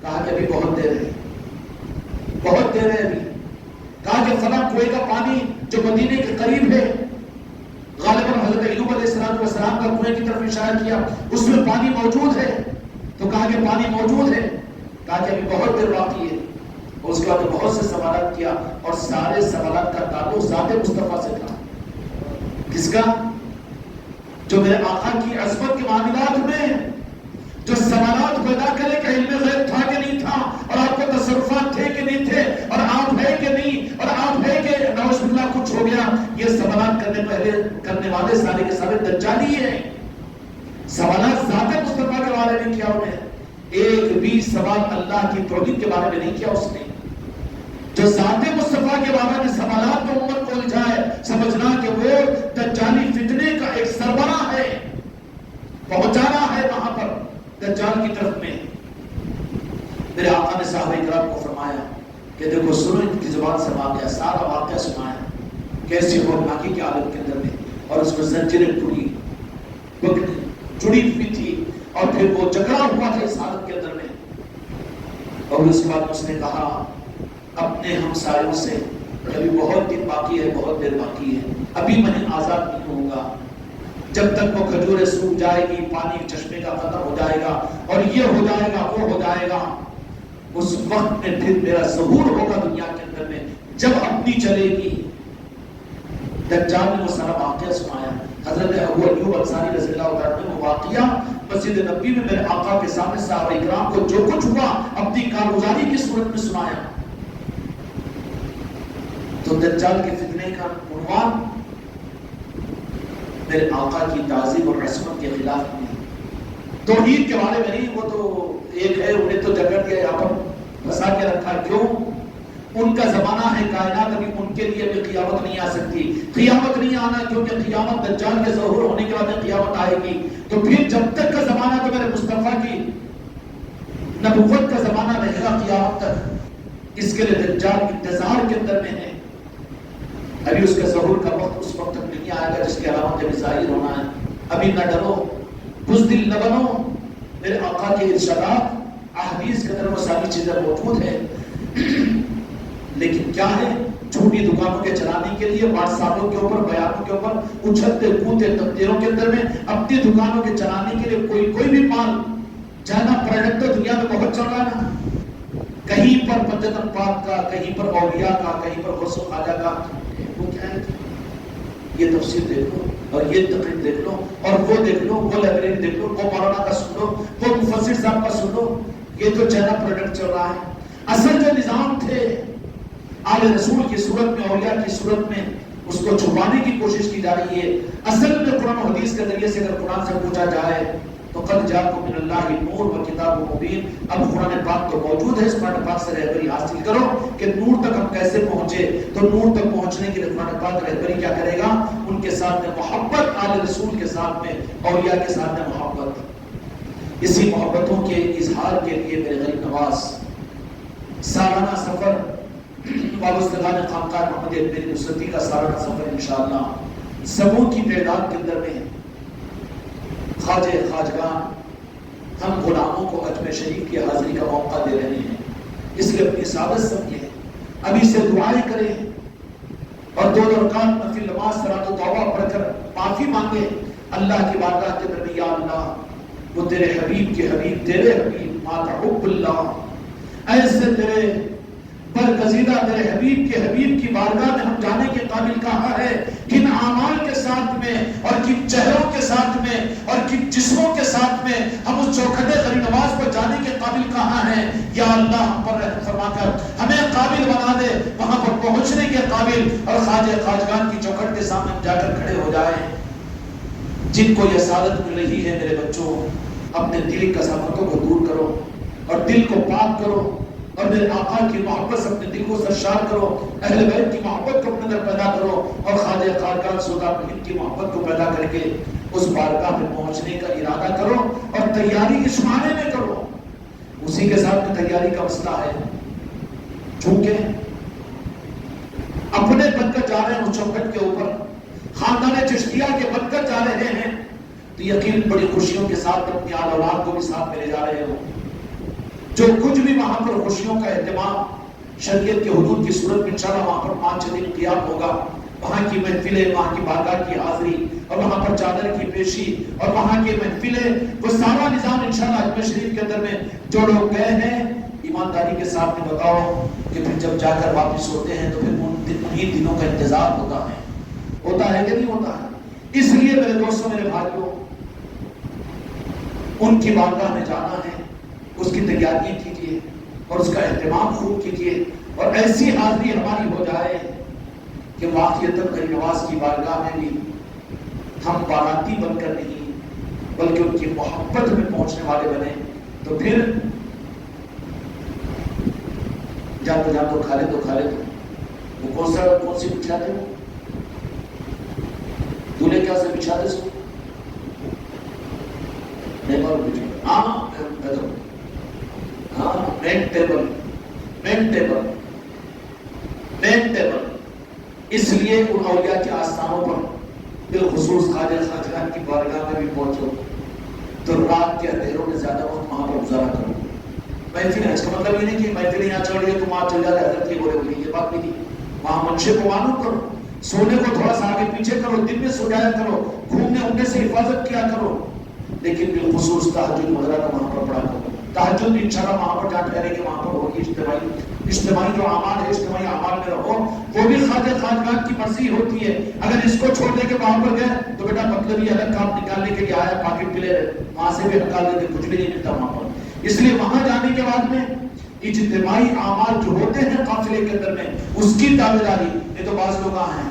کہا کہ ابھی بہت دیر ہے، بہت دیر ہے ابھی، کہا کہ فلاں کنویں کا پانی جو مدینے کے قریب ہے، غالباً حضرت ایوب علیہ السلام کا کنویں کی طرف اشارہ کیا، اس میں پانی موجود ہے، تو کہا کہ پانی موجود ہے، کہا کہ ابھی بہت دیر باقی ہے۔ اور اس کے بعد بہت سے سوالات کیا اور سارے سوالات کا تعلق ذات مصطفیٰ سے تھا۔ کس کا؟ جو میرے آقا کی عظمت کے معاملات میں جو سوالات پیدا کرے کہ علم غیب تھا کہ نہیں تھا، اور آپ کو تصرفات تھے کہ نہیں تھے، اور آپ ہے کہ نہیں، اور آپ ہے کہ نعوذ باللہ کچھ ہو گیا، یہ سوالات کرنے والے سارے کے سارے دجالی ہیں۔ سوالات ذات مصطفیٰ کے بارے میں کیا انہیں؟ ایک بھی سوال اللہ کی توحید کے بارے میں نہیں کیا اس نے۔ جو ذات مصطفیٰ کے بارے میں سوالات کو امت کو الجھائے، سمجھنا کہ وہ دجالی فتنے کا ایک سربراہ ہے، پہنچانا ہے وہاں پر دجال کی طرف میں۔ میرے آقا نے صحابہ کرام کو فرمایا کہ دیکھو سنو ان کی زبان سے واقعہ، سارا واقعہ سنایا کیسی ہولناکی کے عالم کے اندر میں، اور اس میں زنجیریں ٹوٹی، بکری جڑی ہوئی تھی، اور پھر وہ جکڑا ہوا تھا اس حالت کے اندر میں۔ اور اس کے بعد اس نے کہا اپنے ہمسایوں سے ابھی بہت دن باقی ہے، بہت دیر باقی ہے، ابھی میں آزاد نہیں ہوں گا، جب تک وہ کھجوریں سوکھ جائے گی، پانی چشمے کا ختم ہو جائے گا، اور یہ ہو جائے گا، وہ ہو جائے گا، اس وقت میں پھر میرا ظہور ہوگا دنیا کے اندر میں، جب اپنی چلے گی۔ دجال نے وہ سارا واقعہ سنایا۔ حضرت ابو ایوب انصاری رضی اللہ عنہ نے وہ واقعہ مسجد نبوی میں میرے آقا کے سامنے صحابہ کرام کو جو کچھ ہوا اپنی کارگزاری کی صورت میں سنایا۔ تو دجال کے فتنے کا عنوان میرے آقا کی تعظیم اور عصمت کے خلاف نہیں، توحید کے بارے میں نہیں۔ وہ تو ایک ہے، انہیں تو جگڑ دیا یہاں پر پھنسا کے رکھا، کیوں؟ ان کا زمانہ ہے کائنات، ابھی ان کے لیے بھی قیامت نہیں آ سکتی، قیامت نہیں آنا، کیونکہ قیامت دجال کے ظہور ہونے کے بعد قیامت آئے گی۔ تو پھر جب تک کا زمانہ تو میرے مصطفیٰ کی نبوت کا زمانہ رہے گا قیامت تک، اس کے لیے دجال انتظار کے اندر میں ہے۔ ابھی اس کے ظہور کا وقت اس وقت تک نہیں آئے گا جس کے علامت ابھی ظاہر ہونا ہے۔ ابھی نہ ڈرو، بزدل نہ بنو، میرے آقا کے ارشادات احادیث کے اندر وہ ساری چیزیں موجود ہیں، لیکن کیا ہے؟ چھوٹی دکانوں کے چلانے کے لیے واٹس ایپوں کے اوپر، بیانوں کے اوپر اچھلتے کودتے تقدیروں کے اندر میں اپنی دکانوں کے چلانے کے لیے کوئی بھی مال جانا پروڈکٹ تو دنیا میں بہت چل رہا ہے نا، کہیں پر پنجتن پاک کا، کہیں پر اولیاء کا، کہیں پر غوث و خواجہ کا، وہ کیا ہے؟ یہ تفسیر دیکھ لو، اور یہ تقریر دیکھ لو، اور وہ دیکھ لو، وہ لائبریری دیکھ لو، وہ مولانا کا سن لو، وہ مفسر صاحب کا سن لو، یہ تو چائنا پروڈکٹ چل رہا ہے۔ اصل جو نظام تھے آل رسول کی صورت میں، اولیاء کی صورت میں، اس کو چھپانے کی کوشش کی جا رہی ہے۔ اصل میں قرآن و حدیث کے ذریعے سے اگر قرآن سے پوچھا جائے تو قد جاءکم من اللہ نور و کتاب مبین، اب قرآن پاک تو موجود ہے، اس قرآن پاک سے رہبری حاصل کرو کہ نور تک ہم کیسے پہنچے۔ تو نور تک پہنچنے کے لیے قرآن پاک رہبری کیا کرے گا؟ ان کے کے ساتھ میں محبت، آل رسول کے ساتھ میں اولیاء کے ساتھ میں محبت. اسی محبتوں کے اظہار کے لیے میرے غریب نواز سالانہ سفر وابستگان خانقاہ محمد میری نصرتی کا سالانہ سفر انشاءاللہ سبوں کی تعداد کے اندر میں خواجہ خواجگان ہم غلاموں کو اجمیر شریف کی حاضری کا موقع دے رہے ہیں. اس لیے اپنی سعادت سمجھیں، ابھی سے دعائیں کریں اور 2 رکعت نفل نماز صلاۃ و توبہ پڑھ کر معافی مانگے اللہ کی بارگاہ کے اندر. یا اللہ وہ تیرے حبیب کے حبیب، تیرے حبیب ما تحب اللہ، ایسے تیرے برگزیدہ تیرے حبیب کے حبیب کی بارگاہ میں ہم جانے کے قابل کہاں ہے؟ کن اعمال کے ساتھ میں اور کن چہروں کے ساتھ میں اور کن جسموں کے ساتھ میں ہم اس چوکھٹے غریب نواز پر جانے کے قابل کہاں ہیں؟ یا اللہ ہم پر رحم فرما کر ہمیں قابل بنا دے وہاں پر پہنچنے کے قابل، اور خواجہ خواجگان کی چوکھٹ کے سامنے ہم جا کر کھڑے ہو جائیں. جن کو یہ سعادت مل رہی ہے میرے بچوں، اپنے دل کا کثافتوں کو دور کرو اور دل کو پاک کرو اور میرے آقا کی محبت سے اپنے دل کو سرشار کرو، اہل بیت کی محبت کو اپنے اندر پیدا کرو اور خواجہ خواجگان سودا پیر کی محبت کو پیدا کر کے اس بارگاہ میں پہنچنے کا ارادہ کرو اور تیاری اس معنی میں کرو. اسی کے ساتھ میں تیاری کا مسئلہ ہے، چونکہ اپنے بن کر جا رہے ہیں اس چوکھٹ کے اوپر، خاندان چشتیہ کے بن کر جا رہے ہیں، تو یقین بڑی خوشیوں کے ساتھ اپنی آل اولاد کو بھی ساتھ میں لے جا رہے ہو. جو کچھ بھی وہاں پر خوشیوں کا اہتمام شریعت کے حدود کی صورت میں انشاءاللہ وہاں پر 5 دن قیام ہوگا، وہاں کی محفلیں، وہاں کی بارگاہ کی حاضری اور وہاں پر چادر کی پیشی اور وہاں کی محفلیں، وہ سارا نظام انشاءاللہ اجمیر شریف کے اندر میں جو لوگ گئے ہیں ایمانداری کے ساتھ میں بتاؤ کہ پھر جب جا کر واپس ہوتے ہیں تو پھر انہی دنوں کا انتظار ہوتا ہے کہ نہیں ہوتا ہے. اس لیے میرے دوستوں، میرے بھائیوں، ان کی بارگاہ میں جانا ہے، اس کی تیاری کیجیے اور اس کا اہتمام خوب کیجیے اور ایسی حاضری ہماری ہو جائے کہ واقعتاً غریب نواز کی بارگاہ میں بھی ہم باراتی بن کر نہیں بلکہ ان کی محبت میں پہنچنے والے بنے. تو پھر جاتے کھا لے تو وہ کون سی بچھاتے ہو دولے کیا سے بچھاتے سو مین ٹیبل. اس لیے ان اولیاء کے آستانوں پر بالخصوص خواجہ خواجگان کی بارگاہ میں بھی پہنچو تو رات کے اندھیروں میں زیادہ وقت وہاں پر گزارا کرو. محفل ہے، اس کا مطلب یہ نہیں کہ محفل یہاں چڑھ رہی ہے تم وہاں چل جا رہے حضرت کی بولے بولی، یہ بات نہیں. وہاں منشے کو معلوم کرو، سونے کو تھوڑا سا آگے پیچھے کرو، دن میں سو جایا کرو، گھومنے اڑنے سے حفاظت کیا کرو، لیکن بالخصوص تہجد وغیرہ کا وہاں پر پڑھا کرو. تہجد بھی انشاءاللہ وہاں پر جا ٹھہرے کہ وہاں پر ہوگی اجتماعی جو اعمال ہے، اجتماعی اعمال میں رہو، وہ بھی خواجہ خواجگان کی مرضی ہوتی ہے. اگر اس کو چھوڑ دے کے وہاں پر گئے تو بیٹا مطلب یہ الگ کام نکالنے کے لیے آیا، پاکٹ پلے وہاں سے بھی نکال دیتے، کچھ بھی نہیں ملتا وہاں پر. اس لیے وہاں جانے کے بعد میں اجتماعی اعمال جو ہوتے ہیں قافلے کے اندر میں اس کی دعویداری. یہ تو بعض لوگ ہیں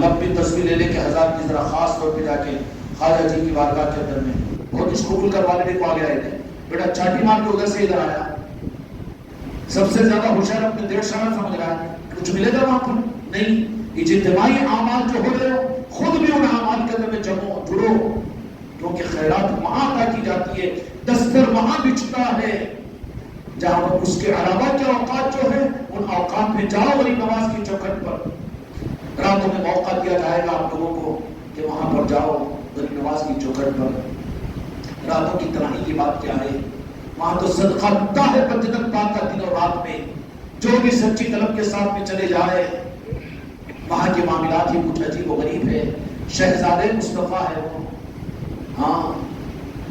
لمبی تصویر لے لے کے 1000 کی ذرا خاص طور پہ جا کے خواجہ جی کی بارگاہ کے اندر میں بہت اس قبول کروانے کو آگے آئے تھے. بیٹا چاٹی مار کے ادھر سے ادھر آیا، سب سے زیادہ ہوشیار اپنے 1.5 سال سمجھ رہا ہے، کچھ ملے گا وہاں پر نہیں. اجتماعی اعمال جو ہو رہے ہو خود بھی ان اعمال کے اندر میں جڑو، کیونکہ خیرات وہاں ادا کی جاتی ہے، دستر وہاں بچھتا ہے جہاں پر اس کے علاوہ کے اوقات جو ہے ان اوقات میں جاؤ. غریب نواز کی چوکھٹ پر راتوں میں موقع دیا جائے گا آپ لوگوں کو کہ وہاں پر جاؤ. غریب نواز کی چوکھٹ پر راتوں کی تنہائی کی بات کیا ہے، وہاں تو صدقہ ملتا ہے بجدت پاک کا دن اور رات میں. جو بھی سچی طلب کے ساتھ میں چلے جائے وہاں کے معاملات ہی کچھ عجیب و غریب ہے. شہزادے مصطفیٰ ہے وہ،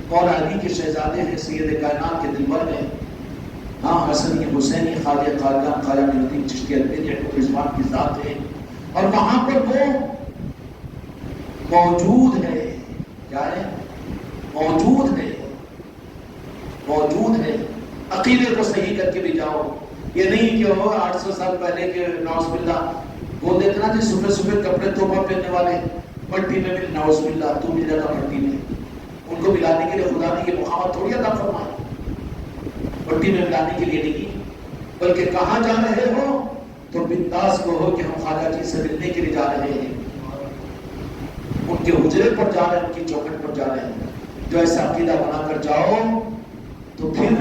مولا علی کے شہزادے ہیں، سید کائنات کے دلبر ہیں. حسنی حسینی خواجہ خواجگان خواجہ معین الدین چشتی اجمیری رضوان کی ذات ہے اور وہاں پر وہ موجود ہے. کیا ہے؟ موجود ہے. عقیدے کو صحیح کر کے بھی جاؤ. یہ نہیں کہ وہ 800 سال پہلے کے نعوذ باللہ وہ دیکھنا جی سفید کپڑے توبہ پہننے والے مٹی میں مل، نعوذ باللہ تو مل جاتا مٹی میں. ان کو ملانے کے لیے خدا نے یہ مقامات تھوڑی عطا فرمایا، مٹی میں ملانے کے لیے نہیں، بلکہ کہاں جا رہے ہو تو بنداس کو ہو کہ ہم خواجہ جی سے ملنے کے لیے جا رہے ہیں. ان کے حجرے پر جا رہے ہیں، ان کی چوکھٹ پر جا رہے ہیں. جو ایسا عقیدہ بنا کر جاؤ تو پھر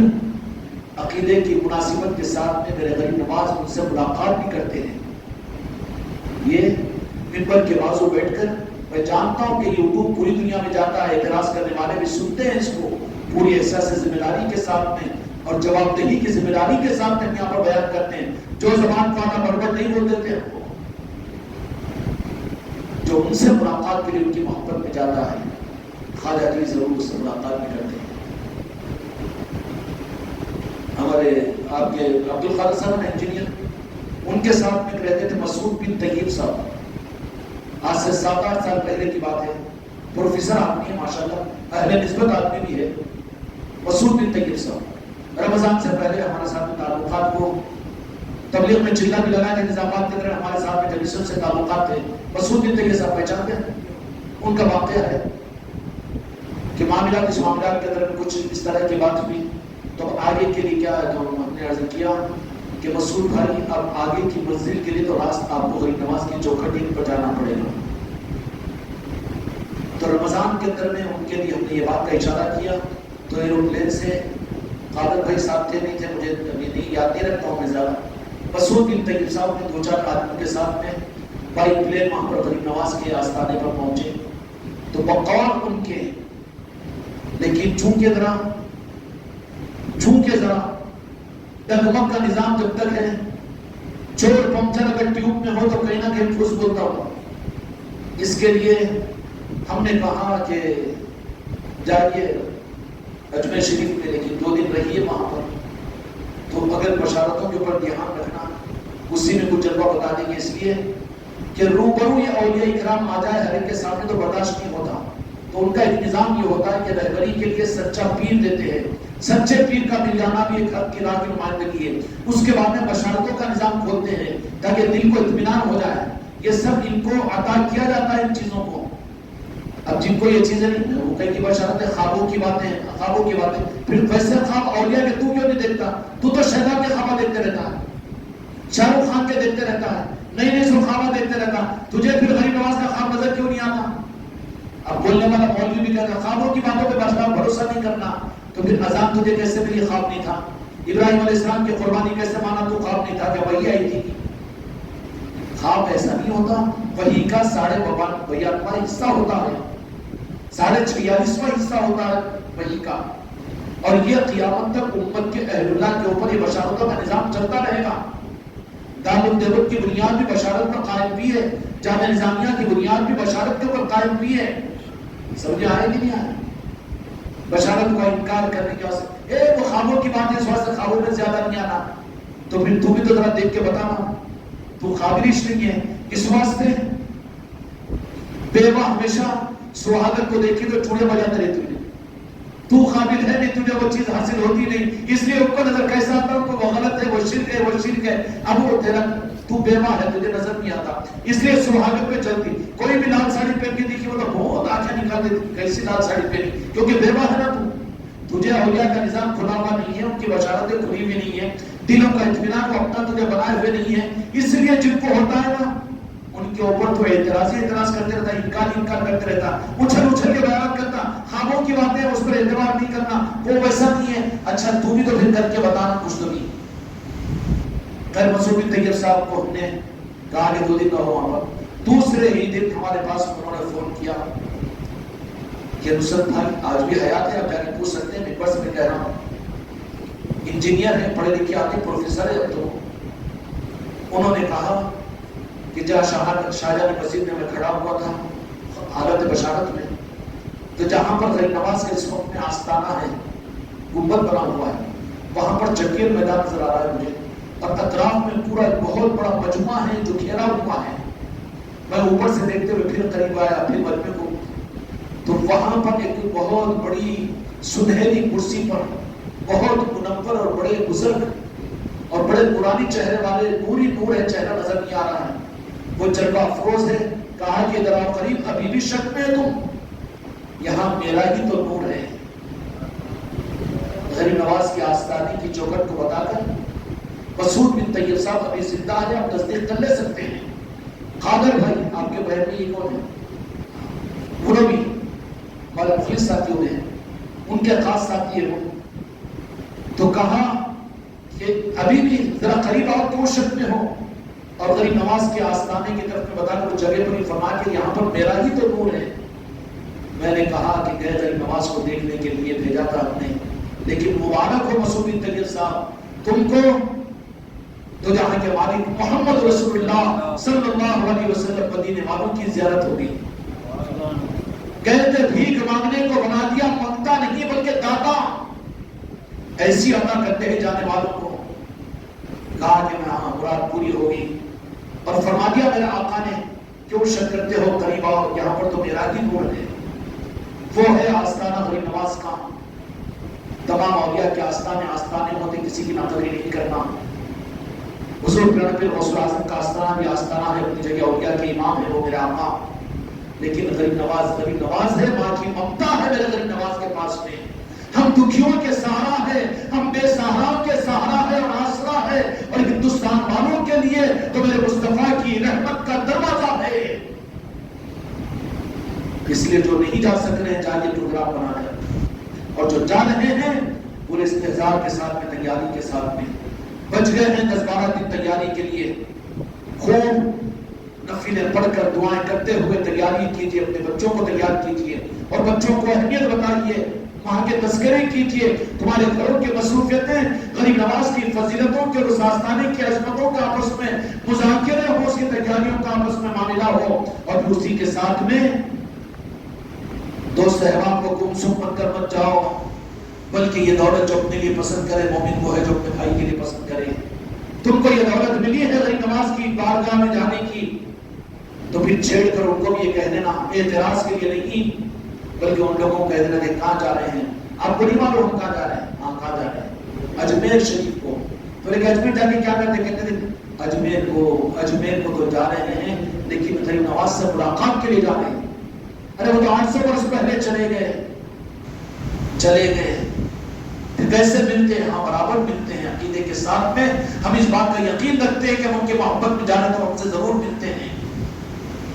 عقیدے کی مناسبت کے ساتھ میں میرے غریب نواز ان سے ملاقات بھی کرتے ہیں. یہ منبر کے بازو بیٹھ کر میں جانتا ہوں کہ یوٹیوب پوری دنیا میں جاتا ہے، اعتراض کرنے والے بھی سنتے ہیں اس کو پوری احساس ذمہ داری کے ساتھ میں اور جواب دہی کی ذمہ داری کے ساتھ میں یہاں پر بیان کرتے ہیں. جو زبان کو آنا بربر نہیں بول دیتے ہیں، جو ان سے ملاقات کے لیے ان کی محبت میں جاتا ہے، خواجہ جی ضرور اس سے ملاقات بھی کرتے ہیں. ہمارے آپ کے عبد القادر صاحب نے انجینئر، ان کے ساتھ میں رہتے تھے مسعود بن طیب صاحب. آج سے 7-8 سال پہلے کی بات ہے. پروفیسر آدمی ہے ماشاءاللہ، اہل نسبت آدمی بھی ہے. مسعود بن طیب صاحب رمضان سے پہلے ہمارے ساتھ میں تعلقات کو تبلیغ میں چلا بھی لگا تھے، نظامات کے طرح ہمارے ساتھ میں جلسوں سے تعلقات تھے. مسعود بن طیب صاحب پہچانتے ہیں. ان کا واقعہ ہے کہ معاملات اس معاملات کے اندر کچھ اس طرح کی بات ہوئی تو آگے کے لیے کیا ہے، جو ہم نے عرض کیا کہ مسعود بھائی اب آگے کی منزل کے لیے تو راست آپ کو غریب نواز کی چوکھٹ پر جانا پڑے گا. تو رمضان کے اندر میں ان کے لیے ہم نے یہ بات کا اشارہ کیا تو ایروپلین سے قادر بھائی صاحب تھے نہیں تھے مجھے ابھی نہیں یاد نہیں رکھتا ہوں میں زیادہ. مسعود بن طیب صاحب نے 2-4 آدمیوں کے ساتھ میں بائی پلین وہاں پر غریب نواز کے آستانے پر پہنچے تو بقول ان کے، لیکن چونکہ ذرا ڈگمگ کا نظام جب تک ہے، چور پنکچر اگر ٹیوب میں ہو تو کہیں نہ کہیں پھوس بولتا ہوگا. اس کے لیے ہم نے کہا کہ جائیے اجمیر شریف میں، لیکن 2 دن رہیے وہاں پر تو اگر بشارتوں کے اوپر دھیان رکھنا، اسی میں کچھ جلوہ بتا دیں گے، اس لیے کہ روبرو یہ اولیاء اکرام آ جائے ہر ایک کے سامنے تو برداشت نہیں ہوتا. تو ان کا ایک نظام یہ ہوتا ہے کہ رہبری کے لیے سچا پیر دیتے ہیں. سچے پیر کا مل جانا بھی ایک حق کی راہ کی نمائندگی ہے. اس کے بعد میں بشارتوں کا نظام کھولتے ہیں تاکہ دل کو اطمینان ہو جائے. یہ سب ان کو عطا کیا جاتا ہے ان چیزوں کو. اب جن کو یہ چیزیں نہیں، وہ کہیں کی بشارتیں خوابوں کی باتیں، پھر ویسے خواب اولیاء کے تو کیوں نہیں دیکھتا؟ تو شہزاد کے خواب دیکھتے رہتا ہے، شاہ رخ خان کے دیکھتے رہتا ہے، نئی خواب دیکھتے رہتا. تجھے پھر غریب نواز کا خواب نظر کیوں نہیں آتا؟ اب بولنے والا مولوی بھی کہتا خوابوں کی باتوں پہ بھروسہ نہیں کرنا. تو پھر اذان تجھے کیسے ملی؟ خواب نہیں تھا. ابراہیم علیہ السلام کی قربانی کیسے مانا؟ تو خواب نہیں تھا، کیا وحی آئی تھی؟ خواب ایسا نہیں ہوتا. وحی کا 92واں حصہ ہوتا ہے، 46واں حصہ ہوتا ہے وحی کا. اور یہ قیامت تک امت کے اہل اللہ کے اوپر یہ بشارتوں کا نظام چلتا رہے گا. دارالدیوت کی بنیاد بھی بشارت پر قائم بھی ہے، جامعہ نظامیہ کی بنیاد بھی بشارت کے اوپر قائم بھی ہے. سمجھے آئے کہ نہیں آئے؟ بشارت کا انکار کرنے کی واسطے وہ خوابوں کی بات ہے، اس واسطے خوابوں میں زیادہ نہیں آنا. تو پھر تو بھی تو ذرا دیکھ کے بتانا تو قابلش نہیں ہے. اس واسطے بیوہ ہمیشہ سہاگت کو دیکھی تو چوڑے بجاتے رہتی ہے. تو قابل ہے نہیں، تجھے وہ چیز حاصل ہوتی نہیں، اس لیے اوپر نظر کیسا آتا ہے وہ غلط ہے، وہ شرک ہے، وہ شرک ہے. اب وہ تیرا تو بیوہ ہے، تجھے نظر نہیں آتا، اس لیے سہاگت پہ چلتی. کوئی بھی لال ساڑی پہن کے دیکھی وہ تو بہت آنکھیں نکال دیتی، کیسی لال ساڑی پہنی، کیونکہ بیوہ ہے نا تو. تجھے اولیاء کا نظام کھلا ہوا نہیں ہے، ان کی بشارتیں کھلی ہوئی نہیں ہے، دلوں کا اطمینان کو اپنا تجھے بنائے ہوئے نہیں ہے. اس لیے جن کو ہوتا ہے نا ان کے اوپر تو اعتراض کرتے رہتا، انکار کرتے رہتا، اچھل کے بیان کرتا. خوابوں کی باتیں اس پر اعتبار نہیں کرنا، وہ ویسا نہیں ہے. اچھا تو بھی تو پھر کر کے بتانا کچھ تو بھی. خیر مسعود بن طیب صاحب کو ہم نے کہا کہ 2 دن کا ہو وہاں پر. دوسرے ہی دن ہمارے پاس انہوں نے فون کیا کہ نصرت بھائی آج بھی حیات ہے، آپ جا کے پوچھ سکتے ہیں. ممبر سے میں کہہ رہا ہوں، انجینئر ہیں، پڑھے لکھے آدمی، پروفیسر ہے. اب تو انہوں نے کہا کہ جہاں شاہجہاں مسجد میں کھڑا ہوا تھا حالت بشارت میں، تو جہاں پر غریب نواز کے اس وقت میں آستانہ ہے، گنبد بنا ہوا ہے، وہاں پر جنگل میدان نظر آ رہا ہے مجھے، اور اطراف میں پورا ایک بہت بڑا مجمع ہے جو گھیرا ہوا ہے. میں اوپر سے دیکھتے ہوئے پھر قریب آیا، پھر مجمع کو، تو وہاں پر ایک بہت بڑی سنہری کرسی پر بہت منور اور بڑے بزرگ اور بڑے پرانی چہرے والے، نوری نور ہے، چہرہ نظر نہیں آ رہا ہے، وہ جلوہ افروز ہے. کہا کہ ذرا قریب، ابھی بھی شک میں ہے تم؟ یہاں میرا ہی تو نور ہے. غریب نواز کی آستانے کی چوکھٹ کو بتا کر مسعود بن طیب صاحب ابھی زندہ ہے، آپ تصدیق کر لے سکتے ہیں. قادر بھائی آپ کے بہن میں یہ کون ہے؟ ہمارے مخلص ساتھیوں میں ہیں، ان کے خاص ساتھی ہیں وہ. تو کہا کہ ابھی بھی ذرا قریب آؤ کہ وہ شک میں ہو، اور غریب نواز کے آستانے کی طرف میں بتا کر اس جگہ پر ہی فرما کہ یہاں پر میرا ہی تو نور ہے. میں نے کہا کہ گئے غریب نواز کو دیکھنے کے لیے بھیجا تھا ہم نے، لیکن مبارک ہو مسعود بن طیب صاحب تم کو، تو جہاں کے مالک محمد رسول اللہ صلی اللہ علیہ وسلم مدینے والوں کی زیارت ہوگی. کہتے بھیک مانگنے کو بنا دیا منگتا نہیں بلکہ داتا، ایسی عطا کرتے ہیں جانے والوں کو. کہا کہ میں مراد پوری ہوگی، اور فرما دیا میرے آقا نے کیوں شک کرتے ہو، قریب آؤ یہاں پر تو میرا ہی نور ہے. وہ ہے آستانہ غریب نواز کا. تمام اولیاء کے آستانے ہوتے، کسی کی ناقدری نہیں کرنا. حضور پیر غوث اعظم کا آستانہ بھی آستانہ ہے، اپنی جگہ اولیاء کے امام ہے وہ میرے آقا. لیکن غریب نواز ہے، ماں کی ممتا ہے میرے غریب نواز کے پاس میں. ہم دکھیوں کے سہارا ہے، ہم بے سہارا کے سہارا ہے اور آسرا ہے، اور ہندوستان والوں کے لیے تو میرے مصطفیٰ کی رحمت کا دروازہ ہے. اس لیے جو نہیں جا سک رہے ہیں جائیے پروگرام بنا کر، اور جو جا رہے ہیں پورے استحضار کے ساتھ میں، تیاری کے ساتھ میں. بچ گئے ہیں 10-12 دن تیاری کے لیے، خوب نفلیں پڑھ کر دعائیں کرتے ہوئے تیاری کیجیے، اپنے بچوں کو تیار کیجیے اور بچوں کو اہمیت بتائیے، وہاں کے تذکرے کیجیے. تمہارے گھروں کی مصروفیتیں غریب نواز کی فضیلتوں کے اور اس آستانے کی عظمتوں کا آپس میں مذاکرے ہو، اس کی تیاریوں کا آپس میں معاملہ ہو، اور پھر اسی کے ساتھ میں دوست احباب کو گم سم بن کر مت جاؤ، بلکہ یہ دولت جو اپنے لیے پسند کرے مومن وہ ہے جو اپنے بھائی کے لیے پسند کرے. تم کو یہ دولت ملی ہے غریب نواز کی بارگاہ میں جانے کی، تو پھر چھیڑ کر ان کو بھی یہ کہہ دینا، اعتراض کے لیے نہیں بلکہ ان لوگوں کو کہہ دینا کہ کہاں جا رہے ہیں، آپ کو نہیں معلوم ہم کہاں جا رہے ہیں. ہاں کہاں جا رہے ہیں؟ اجمیر شریف کو. تو لیکن اجمیر جا کے کیا کرتے؟ کہتے تھے اجمیر کو تو جا رہے ہیں لیکن غریب نواز سے ملاقات کے لیے جا رہے ہیں. ارے وہ تو 800 برس پہلے چلے گئے، پھر کیسے ملتے ہیں؟ ہاں برابر ملتے ہیں، عقیدے کے ساتھ میں. ہم اس بات کا یقین رکھتے ہیں کہ ہم ان کے محبت میں جانے تو ہم سے ضرور ملتے ہیں.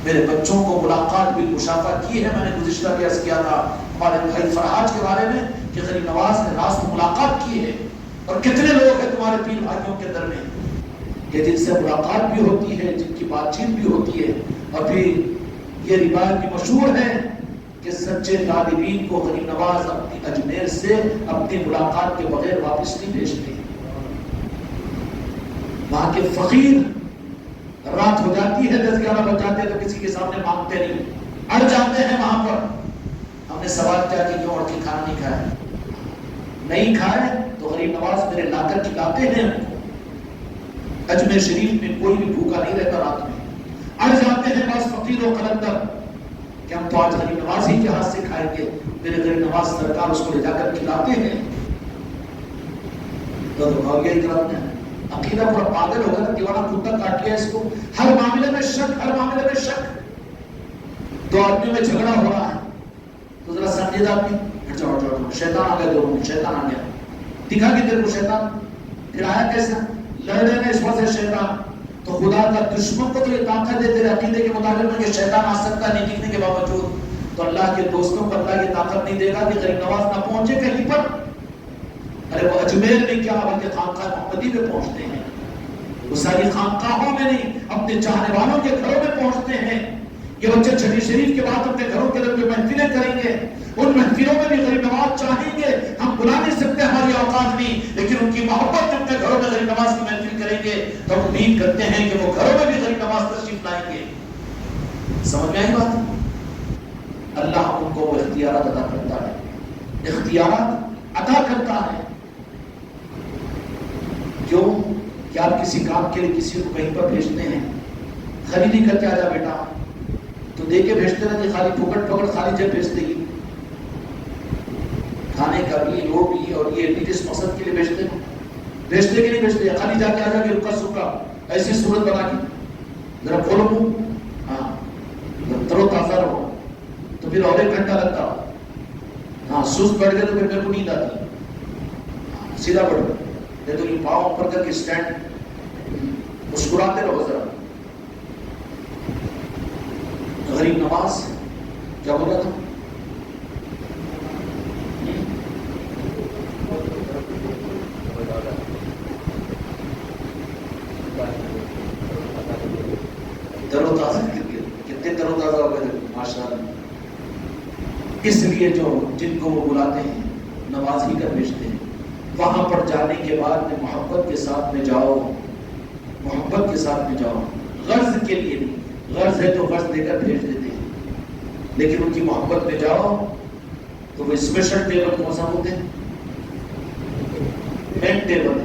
میرے بچوں کو ملاقات بھی مشافہ کی ہے. میں نے گزشتہ بھی عرض کیا تھا ہمارے بھائی فرحاج کے بارے میں کہ غریب نواز نے راست ملاقات کی ہے. اور کتنے لوگ ہیں تمہارے پیر بھائیوں کے اندر میں کہ جن سے ملاقات بھی ہوتی ہے، جن کی بات چیت بھی ہوتی ہے. اور پھر یہ روایت بھی مشہور ہے کہ سچے طالبین کو غریب نواز اپنی اجمیر سے اپنی ملاقات کے بغیر واپس نہیں بھیجتے. وہاں کے فقیر رات ہو جاتی ہے 10-11 بج جاتے ہیں تو کسی کے سامنے مانگتے نہیں، اڑ جاتے ہیں وہاں پر. ہم نے سوال کیا کہ کیوں اڑ کے کھانا نہیں کھایا؟ نہیں کھائے تو غریب نواز میرے لا کر کھلاتے ہیں. اجمیر شریف میں کوئی بھی بھوکا نہیں رہتا رات میں. اڑ جاتے ہیں بس فقیر و قلندر کہ ہم تو آج غریب نواز ہی کے ہاتھ سے کھائیں گے. میرے غریب نواز سرکار اس کو لے جا کر کھلاتے ہیں. تو بھاگیہ اکرام نے عقیدہ پورا پاگل ہوگا نا، دیوانہ کتا کاٹ لیا اس کو. ہر معاملے میں شک. دو آدمیوں میں جھگڑا ہو رہا ہے تو ذرا سنجیدہ آدمی ہٹ جاؤ، شیطان آ گیا، دونوں میں شیطان آ گیا. دکھا کہ تیرے کو شیطان، پھر آیا کیسا؟ لڑ رہے ہیں اس وجہ سے شیطان. تو خدا کا دشمن کو تو یہ طاقت ہے تیرے عقیدے کے مطابق کہ شیطان آ سکتا نہیں دکھنے کے باوجود، تو اللہ کے دوستوں کو اللہ یہ طاقت نہیں دے گا کہ غریب نواز نہ پہنچے کہیں پر. ارے وہ اجمیر میں کیا بلکہ خانقاہ محمدی میں پہنچتے ہیں. وہ ساری خانقاہوں میں نہیں، اپنے چاہنے والوں کے گھروں میں پہنچتے ہیں. یہ بچے چھٹی شریف کے بعد اپنے گھروں کے اندر محفلیں کریں گے. ان محفلوں میں بھی غریب نواز چاہیں گے. ہم بلا نہیں سکتے، ہماری اوقات نہیں، لیکن ان کی محبت اپنے گھروں میں غریب نواز کی محفل کریں گے تو ہم امید کرتے ہیں کہ وہ گھروں میں بھی غریب نواز تشریف لائیں گے. سمجھ میں آئی بات؟ اللہ ان کو وہ اختیارات عطا کرتا ہے، اختیارات عطا کرتا ہے. کیوں کہ آپ کسی کام کے لیے کسی کو کہیں پر بھیجتے ہیں، خریدی کر کے آ جا بیٹا، تو دے کے بھیجتے نا کہ خالی پکڑ خالی جب بھیجتے گی، کھانے کا بھی وہ بھی اور یہ بھی جس مقصد کے لیے بھیجتے ہیں. بھیجتے کہ نہیں بھیجتے؟ خالی جا کے آ جا کے رکا سکا ایسی صورت بنا کے ذرا کھولو منہ، ہاں ترو تازہ رہو، تو پھر اور 1 گھنٹہ لگتا. ہاں سست بیٹھ گئے تو پھر میرے کو نیند آتی، سیدھا بیٹھو، نہیں تو یہ پاؤں اوپر کر کے اسٹینڈ مسکراتے رہو. ذرا غریب نواز کیا بولا تھا؟ اس لیے جن کو وہ بلاتے ہیں نواز ہی کر بھیجتے ہیں. وہاں پر جانے کے بعد میں محبت کے ساتھ میں جاؤ، محبت کے ساتھ میں جاؤ، غرض کے لیے نہیں. غرض ہے تو غرض دے کر بھیج دیتے ہیں، لیکن ان کی محبت میں جاؤ تو وہ اسپیشل ٹیبل کون سا ہوتے ہیں؟ مین ٹیبل.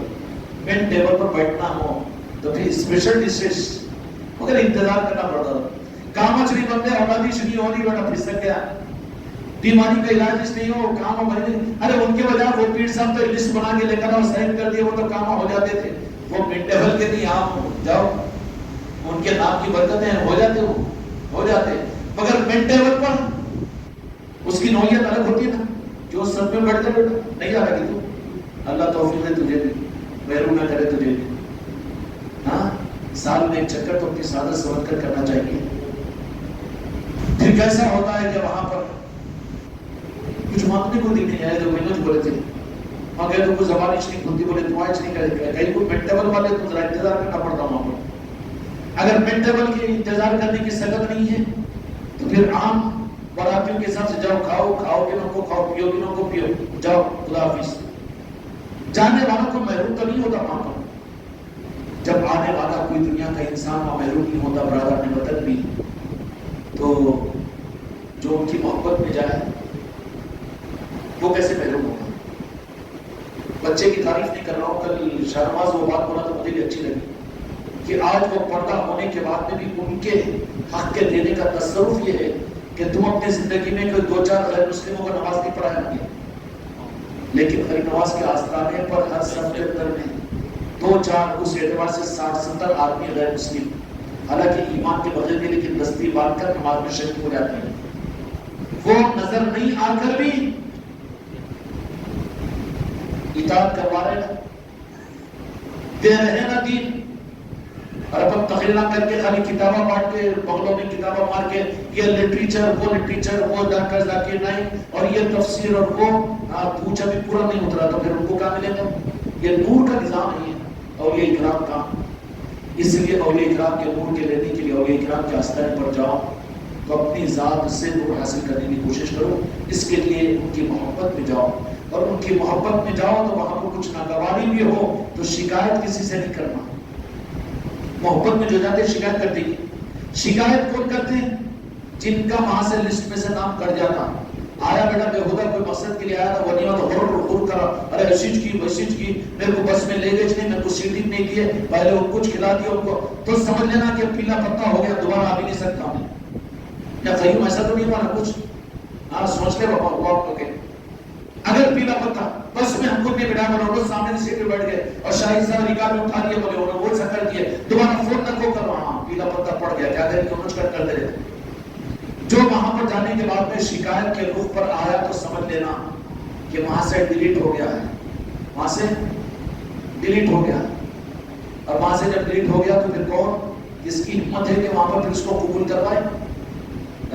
مین ٹیبل پر بیٹھنا ہو تو پھر اسپیشل ڈشز مگر انتظار کرنا پڑتا تھا. کام نہیں بنتے، اولادی نہیں ہو رہی، بیٹا پھسک گیا، بیماری کا علاج نہیں ہو، کام بھر نہیں. ارے ان کے بجائے وہ پیر صاحب تو لسٹ بنا کے لے کر اور سائن کر دیے، وہ تو کام ہو جاتے تھے. وہ مڈ ٹیبل کے نہیں، آپ جاؤ ان کے نام کی برکتیں ہو جاتے. مگر مڈ ٹیبل پر اس کی نوعیت الگ ہوتی ہے نا. جو سب میں بیٹھتے بیٹھا نہیں آ رہا کہ تو اللہ توفیق دے تجھے بھی، محروم نہ کرے تجھے بھی. ہاں سال میں ایک چکر تو اپنی سادت سمجھ کر کرنا چاہیے. پھر کیسا ہوتا ہے کہ وہاں پر کچھ مانگنے کو دل نہیں آئے جو میں نے بولے تھے، وہاں گئے تو کوئی زبان نہیں کھلتی، بولے دعائیں نہیں کرے، کہیں کوئی مڈ ٹیبل والے تو ذرا انتظار کرنا پڑتا وہاں پر. اگر مڈ ٹیبل کے انتظار کرنے کی سکت نہیں ہے تو پھر عام براتیوں کے حساب سے جاؤ، کھاؤ گنوں کو کھاؤ، پیو گنوں کو پیو، جاؤ خدا حافظ. جانے والوں کو محروم تو نہیں ہوتا وہاں پر. جب آنے والا کوئی دنیا کا انسان وہاں محروم نہیں ہوتا برادر نے وطن بھی، تو جو ان کی محبت میں جائے وہ کیسے محروم ہوگا. بچے کی تعریف نہیں کر رہا ہوں، کل شاہنواز وہ بات بولا تو مجھے بھی اچھی لگی کہ آج وہ پردہ ہونے کے بعد میں بھی ان کے حق کے دینے کا تصرف یہ ہے کہ تم اپنی زندگی میں کوئی 2-4 غیر مسلموں کو نماز نہیں پڑھایا نہیں، لیکن غریب نواز کے آستانے پر ہر صف کے اندر میں 2-4 اس اعتبار سے 60-70 آدمی غیر مسلم، حالانکہ ایمان کے بغیر بھی لیکن دستی باندھ کر نماز میں شریک ہو جاتے ہیں. وہ نظر نہیں آ کر بھی اطاعت کروا رہے ہیں، دے رہے ہیں نا دین. اور اب تقریرہ کر کے خالی کتابیں بانٹ کے بغلوں میں کتابیں مار کے یہ لٹریچر وہ ڈاکٹر ذاکر نائک اور یہ تفسیر اور وہ پوچھا بھی پورا نہیں اترا تو پھر ان کو کیا ملے گا؟ یہ نور کا نظام نہیں ہے اولیاء اکرام کا. اس لیے اولیاء اکرام کے نور کے لینے کے لیے اولیاء اکرام کے آستانے پر جاؤ تو اپنی ذات سے نور حاصل کرنے کی کوشش کرو. اس کے لیے ان کی محبت میں جاؤ، اور ان کی محبت میں جاؤ تو وہاں پر کچھ ناگواری بھی ہو تو شکایت کسی سے نہیں کرنا. محبت میں جو جاتے شکایت کرتے ہی. شکایت کون کرتے ہیں؟ جن کا وہاں سے لسٹ میں سے نام کٹ جاتا. آیا بیٹا بےہودہ کوئی مقصد کے لیے آیا تھا، وہ نہیں تو غور کرا، ارے ایسیج کی میرے کو بس میں لے گئے نہیں، میرے کو سیٹنگ نہیں دیے، پہلے وہ کچھ کھلا دیا ان کو، تو سمجھ لینا کہ پیلا پتا ہو گیا، دوبارہ آ بھی نہیں سکتا میں. یا قیوم ایسا تو نہیں ہوا نا کچھ؟ ہاں سوچ لے بابا ہوا آپ کو. اگر پیلا پتا بس میں ہم کو بھی بٹھا بولے وہ سامنے سیٹ پہ بیٹھ گئے اور شاہد صاحب نکال میں اٹھا دیے، بولے انہوں نے وہ سکر کیے، دوبارہ فون نہ کو کرو، ہاں پیلا پتا پڑ گیا، کیا کریں کہ کرتے رہتے. جو وہاں پر جانے کے بعد میں شکایت کے رخ پر آیا تو سمجھ لینا کہ وہاں سے ڈیلیٹ ہو گیا ہے، وہاں سے ڈیلیٹ ہو گیا. اور وہاں سے جب ڈیلیٹ ہو گیا تو پھر کون جس کی ہمت ہے کہ وہاں پر پھر اس کو قبول کروائے؟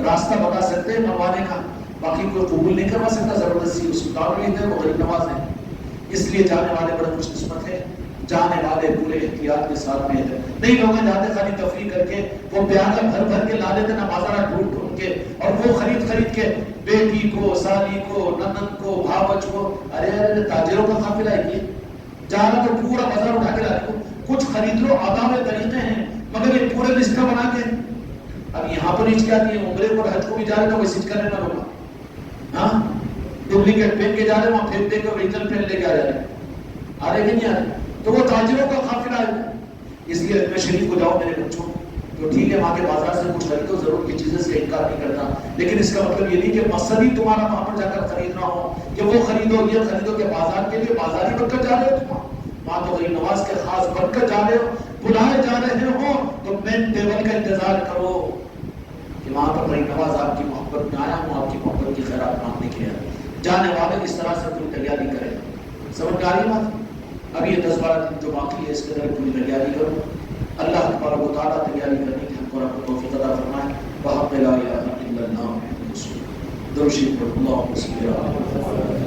راستہ بتا سکتے ہیں منوانے کا، باقی کوئی قبول نہیں کروا سکتا. زبردستی اس کو قابل ہے، وہ غریب نواز ہے. اس لیے جانے والے بڑے خوش قسمت ہے، جانے والے پورے احتیاط کے ساتھ میں ہے. نہیں لوگ جاتے خالی تفریح کر کے وہ پیالہ بھر کے لا لیتے نا بازار ڈھونڈ کے، اور وہ خرید کے بیٹی کو، سالی کو، نند کو، بھاوچ کو. ارے تاجروں کا قافلہ ہے یہ، جانا تو پورا بازار اٹھا کے لا دو، کچھ خرید لو. آداب طریقے ہیں مگر یہ پورے لسٹ بنا کے اب یہاں پر نیچ کیا دیے عمرے کو حج کو بھی جا رہے تو ویسے کر لینا ہوگا. ہاں ڈپلیکیٹ پہن کے جا رہے وہاں پھینک دے کے اوریجنل پہن لے کے آ رہے کہ نہیں آ رہے. تو وہ تاجروں کا قافلہ ہے. اس لیے میں شریف کو جاؤ میرے بچوں تو ٹھیک ہے وہاں کے بازار سے کچھ خریدو، ضرور کی چیزیں سے انکار نہیں کرتا، لیکن اس کا مطلب یہ نہیں کہ مقصد ہی تمہارا وہاں پر جا کر خریدنا ہو کہ وہ خریدو یہ خریدو کہ بازار کے لیے بازار ہی بن کر جا رہے ہو. تم وہاں تو غریب نواز کے خاص بن کر جا رہے ہو، بلائے جا رہے ہو تو مین ٹیبل کا انتظار کرو کہ وہاں پر غریب نواز آپ کی محبت میں آیا ہوں، آپ کی محبت کی خیرات مانگنے کے لیے. جانے والے اس طرح سے کوئی تیاری کرے. سمجھ آ رہی بات؟ ابھی یہ 10-12 دن جو باقی ہے اس کے اندر پوری تیاری کرو. اللہ تبارک و تعالیٰ تیاری کرنے کی ہم کو رب توفیق عطا فرمائے. وحق لا الہ الا اللہ. درود شریف پڑھو. اللہم صل علی محمد.